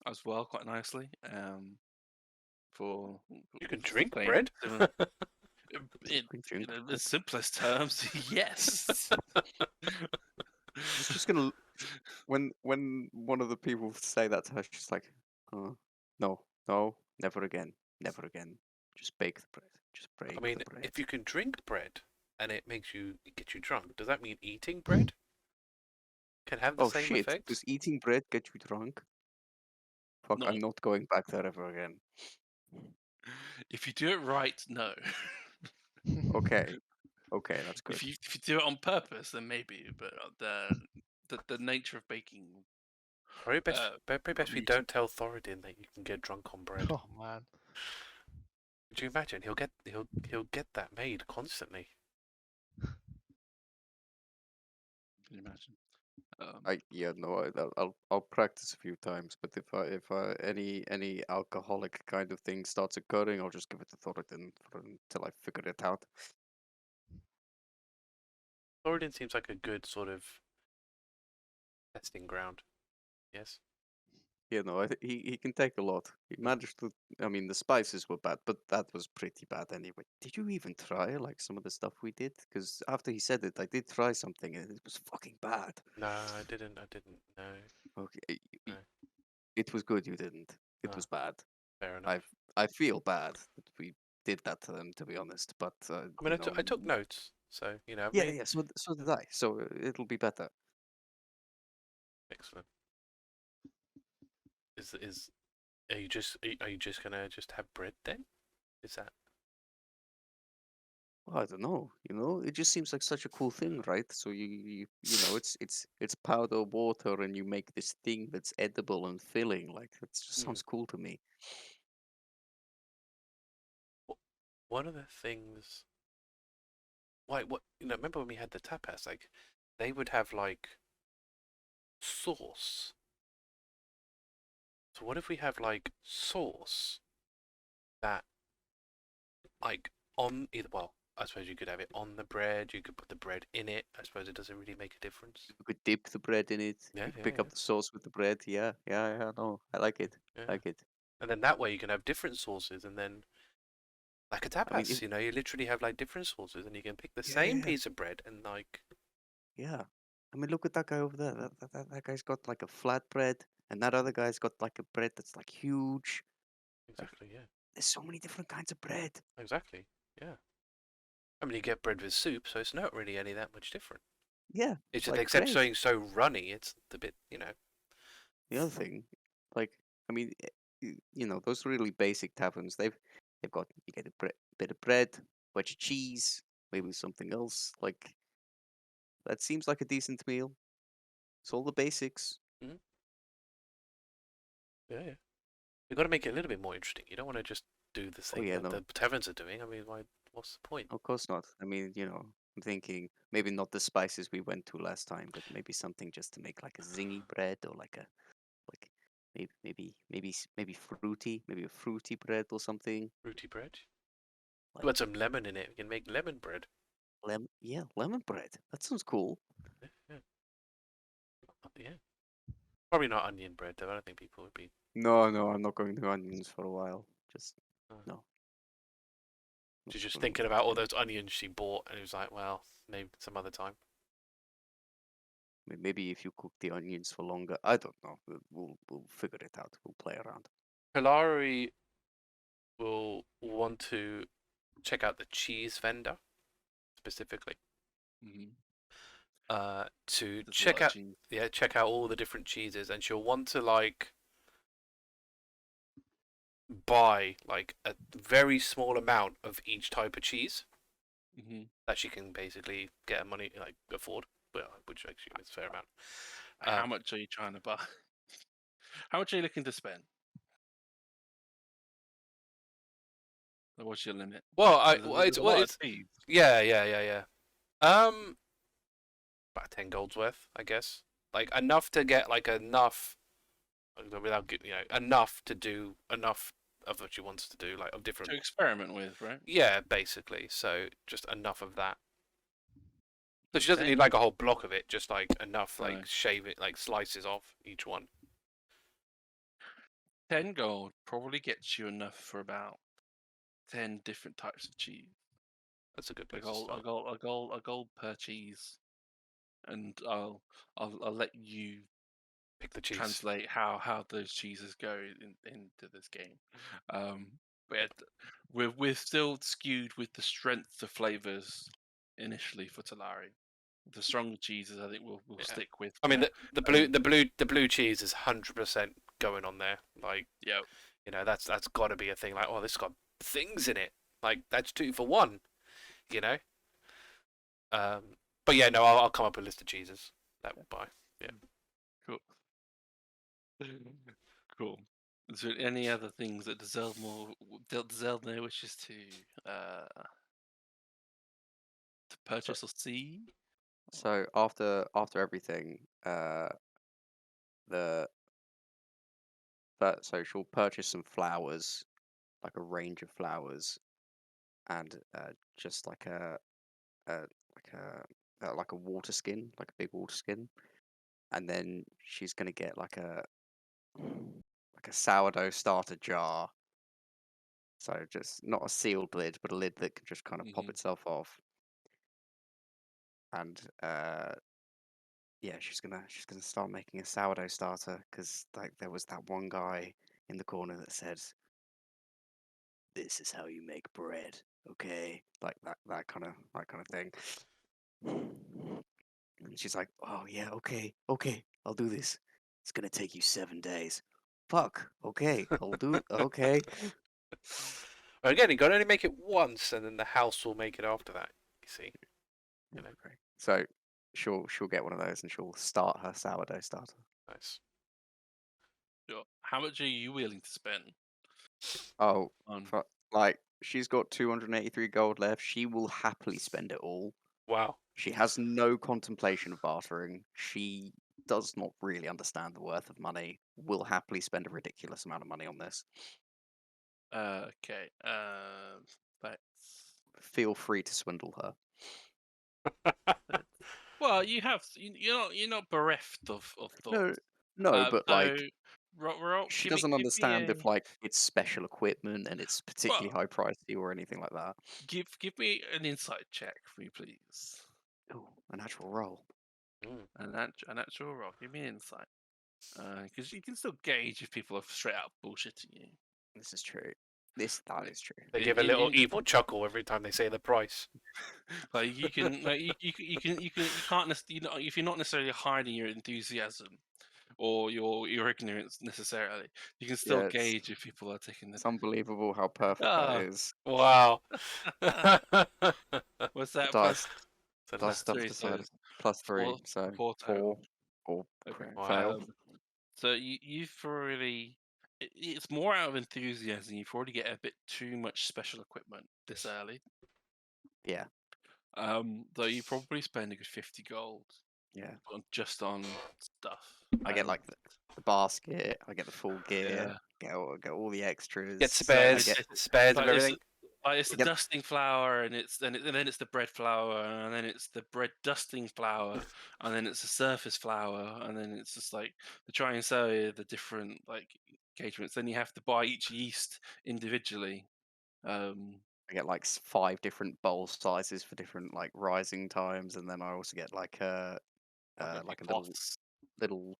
as well, quite nicely. For You can drink plain bread. in the simplest terms, yes. She's just gonna when one of the people say that to her, she's like, oh, no, never again, never again. Just bake the bread. Just bake I mean, the bread. if you can drink bread and it gets you drunk, does that mean eating bread can have the same shit! effect? Does eating bread get you drunk? Fuck! No. I'm not going back there ever again. If you do it right, no. Okay, that's good. If you do it on purpose, then maybe. But the nature of baking. Probably best we don't tell Thoradin that you can get drunk on bread. Oh man. Could you imagine? He'll get that made constantly. Can you imagine? I'll practice a few times, but if any alcoholic kind of thing starts occurring, I'll just give it to Thoradin until I figure it out. Thoradin seems like a good sort of testing ground. Yes. He can take a lot. He managed to. I mean, the spices were bad, but that was pretty bad anyway. Did you even try like some of the stuff we did? Because after he said it, I did try something, and it was fucking bad. No, I didn't. No. Okay, No. it was good. You didn't. It was bad. Fair enough. I feel bad that we did that to them, to be honest. But I mean, I took notes, so Yeah. So did I. So it'll be better. Excellent. Are you just gonna have bread then? Is that? Well, I don't know. It just seems like such a cool thing, right? So it's powder water, and you make this thing that's edible and filling. Like that just sounds cool to me. One of the things, remember when we had the tapas? Like, they would have like sauce. So what if we have like sauce that, like, on either? Well, I suppose you could have it on the bread. You could put the bread in it. I suppose it doesn't really make a difference. You could dip the bread in it. Yeah, You could yeah, pick up the sauce with the bread. Yeah. No, I like it. yeah. Like it. And then that way you can have different sauces, and then like a I mean, tapas, you literally have like different sauces, and you can pick the Yeah, same yeah. piece of bread and like. Yeah. I mean, look at that guy over there. That guy's got like a flat bread, and that other guy's got like a bread that's like huge. Exactly, yeah. There's so many different kinds of bread. Exactly, yeah. I mean, you get bread with soup, so it's not really any that much different. Yeah. It's just like except bread. something so runny, it's a bit, The other thing, like, I mean, those really basic taverns, they've got, you get a bit of bread, bunch of cheese, maybe something else. Like, that seems like a decent meal. It's all the basics. Yeah, yeah. You've got to make it a little bit more interesting. You don't want to just do the thing yeah, that the taverns are doing. I mean, what's the point? Of course not. I mean, I'm thinking maybe not the spices we went to last time, but maybe something just to make like a zingy bread, or like maybe fruity, maybe a fruity bread or something. Fruity bread? Like Put some lemon in it. You can make lemon bread. lemon bread. That sounds cool. Yeah. Yeah. Probably not onion bread, though. I don't think people would be. No, I'm not going to onions for a while. Just no. She's just thinking about all those onions she bought, and it was like, well, maybe some other time. Maybe if you cook the onions for longer. I don't know. We'll figure it out. We'll play around. Talari will want to check out the cheese vendor specifically. To check out all the different cheeses, and she'll want to like buy like a very small amount of each type of cheese that she can basically get money like afford. Well, which actually is a fair amount. How much are you trying to buy? How much are you looking to spend? What's your limit? Well, it's yeah. About 10 gold's worth, I guess. Like enough to get like enough, without enough to do enough of what she wants to do, like of different to experiment with, right? Yeah, basically. So just enough of that. So she doesn't need like a whole block of it, just like enough, like shave it, like slices off each one. 10 gold probably gets you enough for about 10 different types of cheese. That's a good place a gold per cheese, and I'll let you pick the cheese. Translate how those cheeses go into this game. But we're still skewed with the strength of flavors initially for Talari. The stronger cheeses, I think we'll stick with. I mean, the blue cheese is 100% going on there. Like, that's got to be a thing. Like, oh, this has got things in it. Like, that's 2 for 1. But yeah, no, I'll come up with a list of cheeses that we'll buy. Yeah. Cool. Cool. Is there any other things that Deszeldmiir wishes to purchase or see? So after everything, so she'll purchase some flowers, like a range of flowers, and just like a water skin, like a big water skin, and then she's gonna get like a sourdough starter jar. So just not a sealed lid, but a lid that can just kind of pop itself off. And she's gonna start making a sourdough starter, because like there was that one guy in the corner that said, "This is how you make bread, okay?" Like that kind of thing. And she's like, "Oh yeah, okay, I'll do this. It's gonna take you 7 days." Fuck. Okay, I'll do. Okay. Again, you can only make it once, and then the house will make it after that. You see. You know. Okay. So she'll get one of those and she'll start her sourdough starter. Nice. Sure. How much are you willing to spend? Oh, On like she's got 283 gold left. She will happily spend it all. Wow. She has no contemplation of bartering. She does not really understand the worth of money. Will happily spend a ridiculous amount of money on this. okay. Let's. Feel free to swindle her. Well, you're not bereft of thought. No, but like she give me, doesn't give me understand a, if like it's special equipment and it's particularly well, high pricey or anything like that. give me an insight check for me, please. Oh, a natural roll. A natural roll. Give me an insight. Because you can still gauge if people are straight up bullshitting you. This is true. That is true. They give a little evil chuckle every time they say the price. Like you can, like you can't if you're not necessarily hiding your enthusiasm or your ignorance necessarily, you can still Yeah, gauge if people are taking the. It's unbelievable how perfect that is. Wow. What's that? Dice plus stuff three, to so say. Plus 3, so four total. 4 or Okay. fail. So you've already. It's more out of enthusiasm. You've already get a bit too much special equipment this early. Yeah. Though you probably spend a good 50 gold. Yeah. Just on stuff. I get like the basket. I get the full gear. Yeah. Get all the extras. Get spares. Spares of everything. It's the dusting flour, and then it's the bread flour, and then it's the bread dusting flour, and then it's the surface flour, and then it's just like to try and sell you the different like engagements. Then you have to buy each yeast individually. I get like 5 different bowl sizes for different like rising times, and then I also get like a little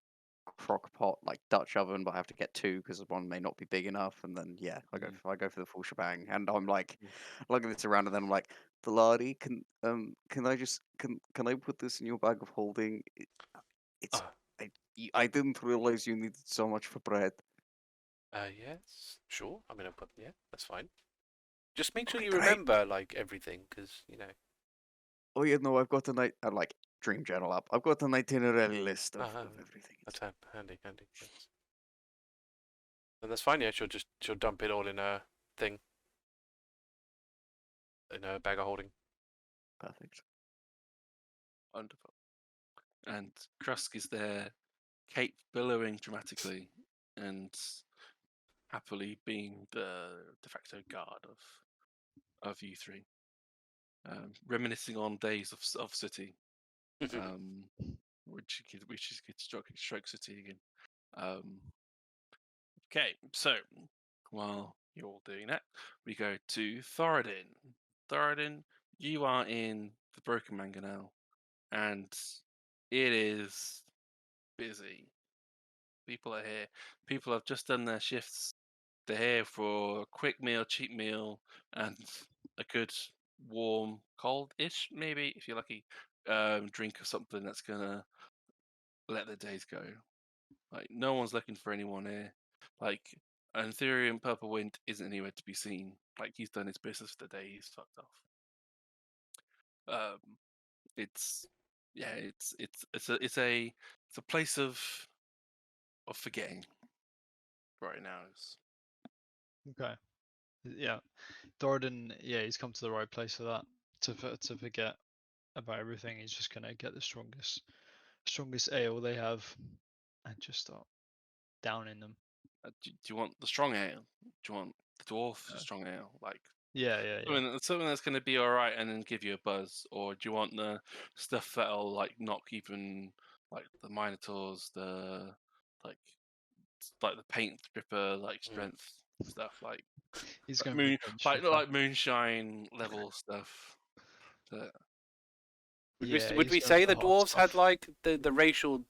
crock pot like Dutch oven, but I have to get 2 because one may not be big enough. And then I go for the full shebang. And I'm like lugging this around, and then I'm like, Talari, can I put this in your bag of holding? I didn't realize you needed so much for bread. Yes, sure. I'm gonna put that's fine. Just make sure Okay, you great. remember like everything, because Oh yeah, no, I've got like dream journal up. I've got an itinerary list of everything. That's handy. Yes. And that's fine. Yeah, she'll dump it all in a thing, in a bag of holding. Perfect. Wonderful. And Krusk is there, cape billowing dramatically, and happily being the de facto guard of you three, reminiscing on days of City, which is good stroke City again. Okay, so while you're all doing that, we go to Thoradin. Thoradin, you are in the Broken Mangonel, and it is busy. People are here. People have just done their shifts. They're here for a quick meal, cheap meal, and a good warm, cold-ish, maybe, if you're lucky, drink of something that's gonna let the days go. Like, no one's looking for anyone here. Like, an Ethereum Purple Wind isn't anywhere to be seen. Like, he's done his business for the day. He's fucked off. It's a place of forgetting right now. Okay. Yeah. Thoradin, he's come to the right place for that. To forget about everything. He's just gonna get the strongest ale they have and just start downing them. Do you want the strong ale? Do you want the dwarf strong ale? Like Yeah. something that's going to be all right and then give you a buzz, or do you want the stuff that'll like not even like the minotaurs, the like the paint stripper like strength stuff, like he's going like moonshine level stuff. Would we say the dwarves had like the racial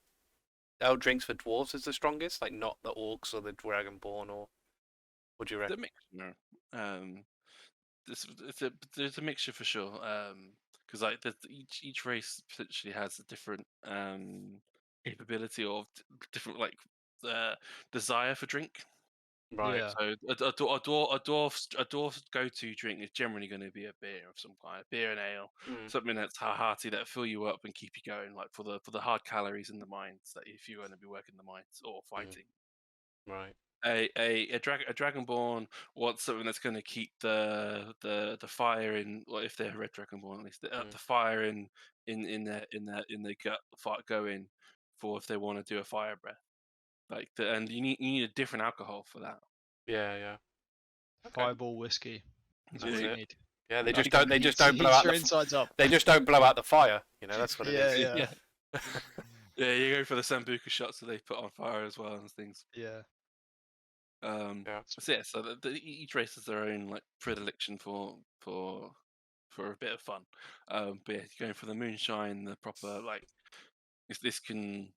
ale drinks for dwarves is the strongest, like not the orcs or the dragonborn, or would you reckon? The mixture. There's a mixture for sure. Because like each race potentially has a different capability or different like desire for drink. Right. Yeah. So a dwarf's go-to drink is generally going to be a beer of some kind, a beer and ale, something that's hearty that'll fill you up and keep you going, like for the hard calories in the mines. That if you're going to be working the mines or fighting, Right. a dragonborn wants something that's going to keep the fire in. Well, if they're a red dragonborn, at least the fire in their gut fart going for if they want to do a fire breath. Like and you need a different alcohol for that. Yeah, yeah. Okay. Fireball whiskey. That's what you it. need. Yeah, they just Heats- don't. They just don't blow heats out your the. insides up. They just don't blow out the fire. You know, that's what it is. Yeah. Yeah, you go for the sambuca shots that they put on fire as well and things. Yeah. Yeah. So each race has their own like predilection for a bit of fun. But yeah, going for the moonshine, the proper like this can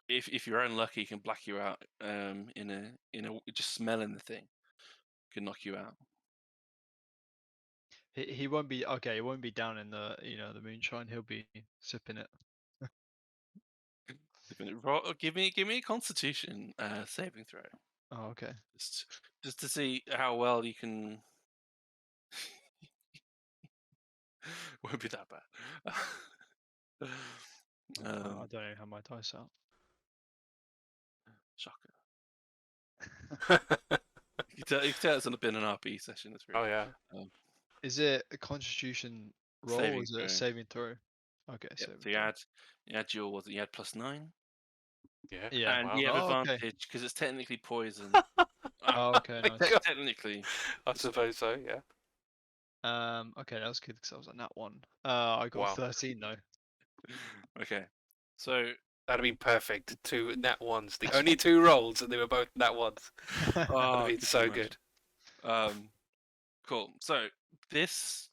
if you're unlucky can black you out. In a just smelling the thing can knock you out. He won't be okay. He won't be down in the the moonshine. He'll be sipping it. Give me a Constitution saving throw. Oh, okay. Just to see how well you can. Won't be that bad. I don't know how my dice out. Shocker. You can tell it's been an RP session. It's really, yeah. Is it a Constitution roll Saving or is it throw. a saving throw? Okay, yeah, saving so you had your you had +9. Yeah. Yeah. And wow. you have Oh, okay. advantage because it's technically poison. Oh, okay, My nice. God. Technically. I suppose so. Yeah. Okay, that was good because I was on that one. I got Wow. 13 though. Okay. So That'd be perfect. 2 nat ones. The only 2 rolls, and they were both nat ones. That'd be could so you imagine? good. Cool. So this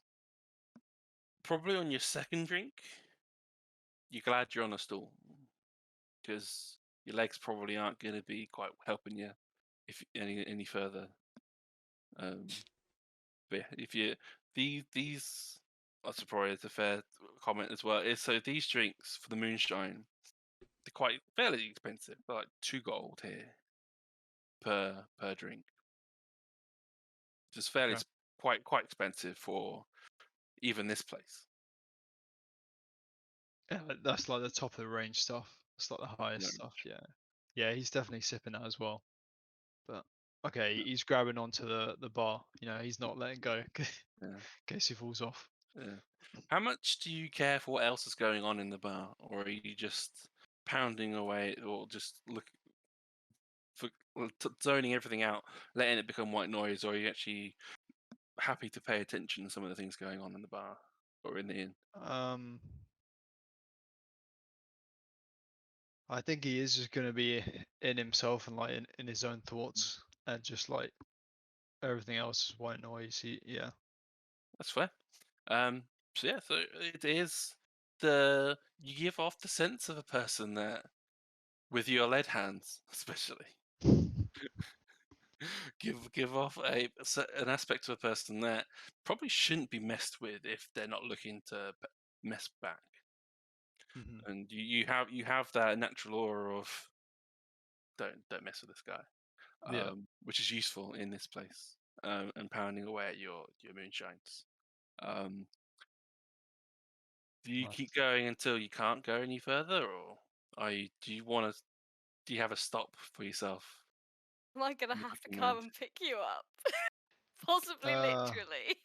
probably on your second drink, you're glad you're on a stool because your legs probably aren't going to be quite helping you if any further. But yeah, if you these that's probably a fair comment as well. Is so these drinks for the moonshine, they're quite fairly expensive. They're like 2 gold here per drink. Just fairly Okay. quite expensive for even this place. Yeah, that's like the top of the range stuff. That's like the highest stuff. Yeah. Yeah, he's definitely sipping that as well. But okay, he's grabbing onto the bar. He's not letting go Yeah. in case he falls off. Yeah. How much do you care for what else is going on in the bar, or are you just pounding away, or just zoning everything out, letting it become white noise, or are you actually happy to pay attention to some of the things going on in the bar or in the inn? I think he is just gonna be in himself and like in his own thoughts, and just like everything else is white noise. Yeah. That's fair. So yeah, so it is you give off the sense of a person that, with your lead hands, especially, give off an aspect of a person that probably shouldn't be messed with if they're not looking to mess back. Mm-hmm. And you have that natural aura of don't mess with this guy, which is useful in this place, and pounding away at your moonshines. Do you keep going until you can't go any further, or do you have a stop for yourself? Am I gonna have to come and pick you up? Possibly literally.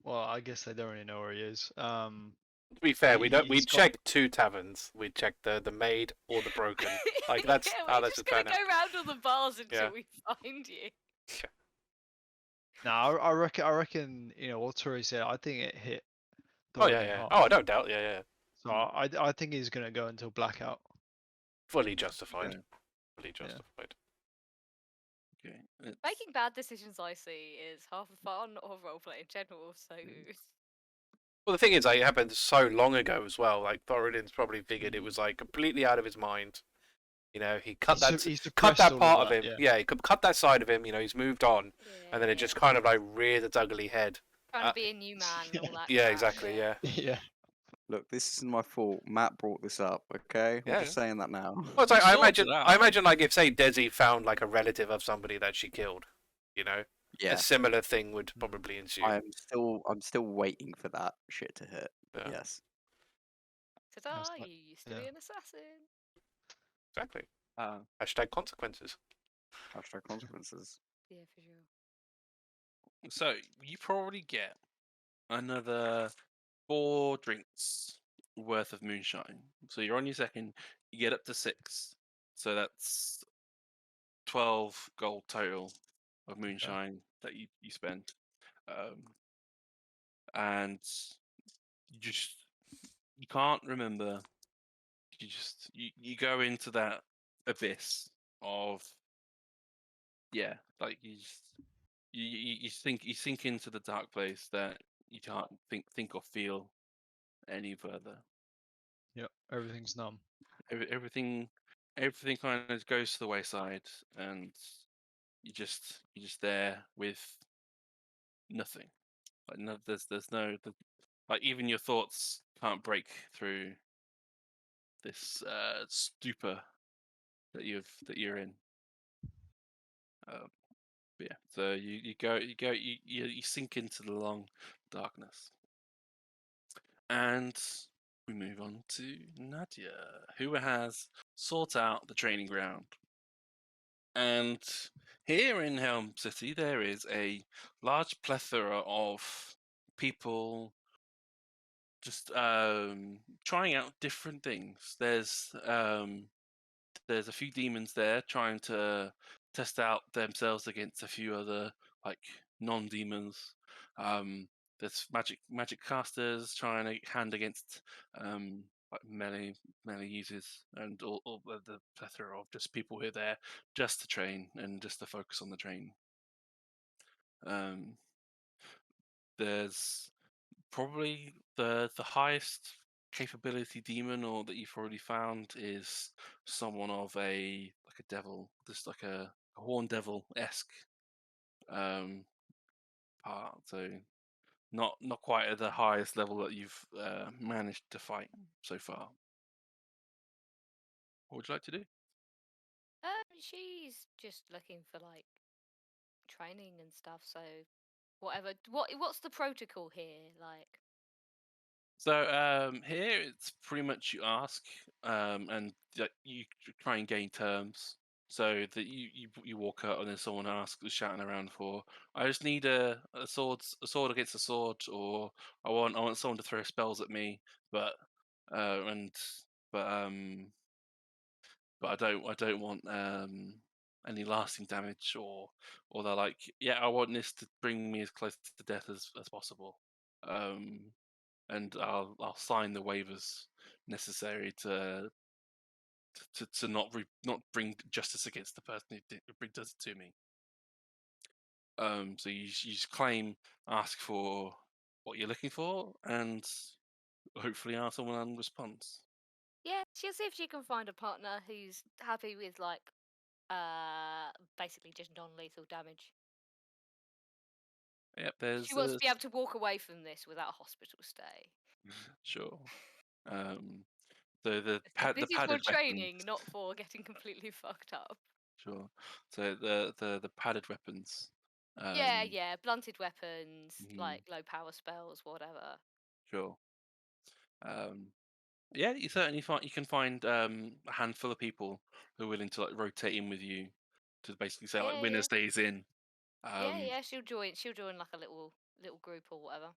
Well, I guess they don't really know where he is. To be fair, we check 2 taverns. We check the maid or the broken. Like that's we're just gonna go around all the bars until we find you. No, I reckon. What Tori said. I think it hit. Oh yeah. Hard. Oh, I don't doubt. Yeah. So I think he's gonna go until blackout. Fully justified. Yeah. Fully justified. Okay. Making bad decisions, I see, is half the fun of roleplay in general. So. Well, the thing is, it happened so long ago as well. Like Thoradin's probably figured it was like completely out of his mind. He cut that part of him. Yeah, he could cut that side of him. He's moved on, and then it just kind of like reared its ugly head. Trying to be a new man and all that. Yeah, exactly. Yeah. Yeah. Look, this isn't my fault. Matt brought this up. Okay, I'm Yeah. just saying that now. Well, it's like, I sorted imagine, out. like if say Desi found like a relative of somebody that she killed, you know, Yeah, a similar thing would probably ensue. I'm still waiting for that shit to hit. But Yeah. yes. Ta-da! That's like- You used to yeah. be an assassin. Exactly. Uh, Hashtag consequences. hashtag consequences. Yeah, for sure. So you probably get another 4 drinks worth of moonshine. So you're on your second. You get up to 6. So that's 12 gold total of moonshine that you spend. And you can't remember. You go into that abyss of like you sink into the dark place that you can't think or feel any further. Yep, everything's numb. Everything kind of goes to the wayside, and you're just there with nothing. Like no, there's no like even your thoughts can't break through this stupor that you're in. But yeah, so you sink into the long darkness, and we move on to Nadia, who has sought out the training ground. And here in Helm City, there is a large plethora of people just trying out different things. There's a few demons there trying to test out themselves against a few other like non-demons. There's magic casters trying to hand against like melee users, and all the plethora of just people who are there just to train and just to focus on the training. There's probably the highest capability demon or that you've already found is someone of a devil, just like a horn devil esque part. So not quite at the highest level that you've managed to fight so far. What would you like to do? She's just looking for like training and stuff. So whatever. What's the protocol here? Like, So here it's pretty much you ask, and you try and gain terms. So that you walk out and then someone asks, shouting around for, I just need a sword against a sword, or I want someone to throw spells at me, but and but I don't want any lasting damage, or they're like, yeah, I want this to bring me as close to death as possible. And I'll sign the waivers necessary to not bring justice against the person who does it to me. So you just claim, ask for what you're looking for, and hopefully someone responds. yeah, she'll see if she can find a partner who's happy with like, basically just non-lethal damage. Yep, She wants to be able to walk away from this without a hospital stay. Sure. So the This is for padded training, weapons. not for getting completely fucked up. Sure. So the padded weapons. Yeah, blunted weapons, Mhm. like low power spells, whatever. Sure. Yeah, you certainly you can find a handful of people who are willing to like rotate in with you to basically say like winner Yeah. stays in. Yeah, she'll join like a little group or whatever.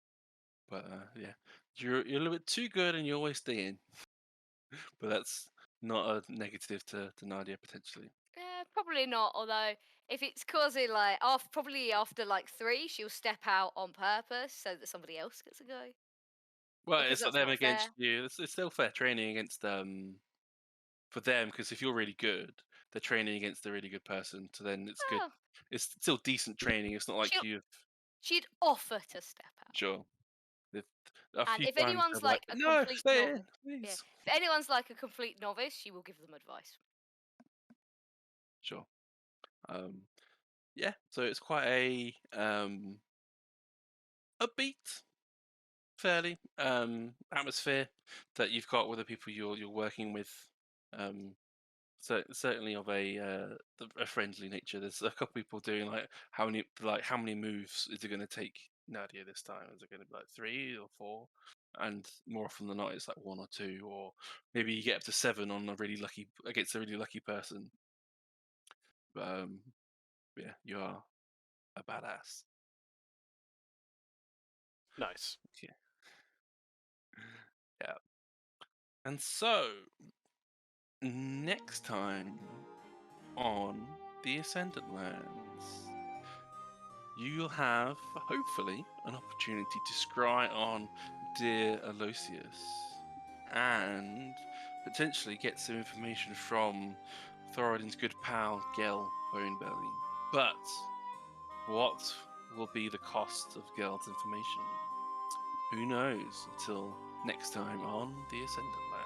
But yeah, you're a little bit too good and you always stay in. But that's not a negative to Nadia potentially. Yeah, probably not. Although if it's causing like probably after like 3, she'll step out on purpose so that somebody else gets a go. Well, Because it's like that's them not against fair. you. It's still fair training against for them, because if you're really good, they're training against a really good person. So then it's good. Well, It's still decent training. It's not like she'd offer to step out. sure. A And few if times anyone's they're like, like a no, complete stay in, novice, yeah, please. if anyone's like a complete novice, she will give them advice. Sure. Yeah. So it's quite a upbeat fairly atmosphere that you've got with the people you're working with. So certainly of a friendly nature. There's a couple people doing how many moves is it going to take Nadia this time? Is it going to be 3 or 4? And more often than not, it's 1 or 2, or maybe you get up to 7 on against a really lucky person. But yeah, you are a badass. Nice. Yeah. Yeah. And so next time on the Ascendant Lands, you'll have, hopefully, an opportunity to scry on dear Aloysius and potentially get some information from Thoradin's good pal, Gel Bonebelly. But what will be the cost of Gel's information? Who knows until next time on the Ascendant Lands.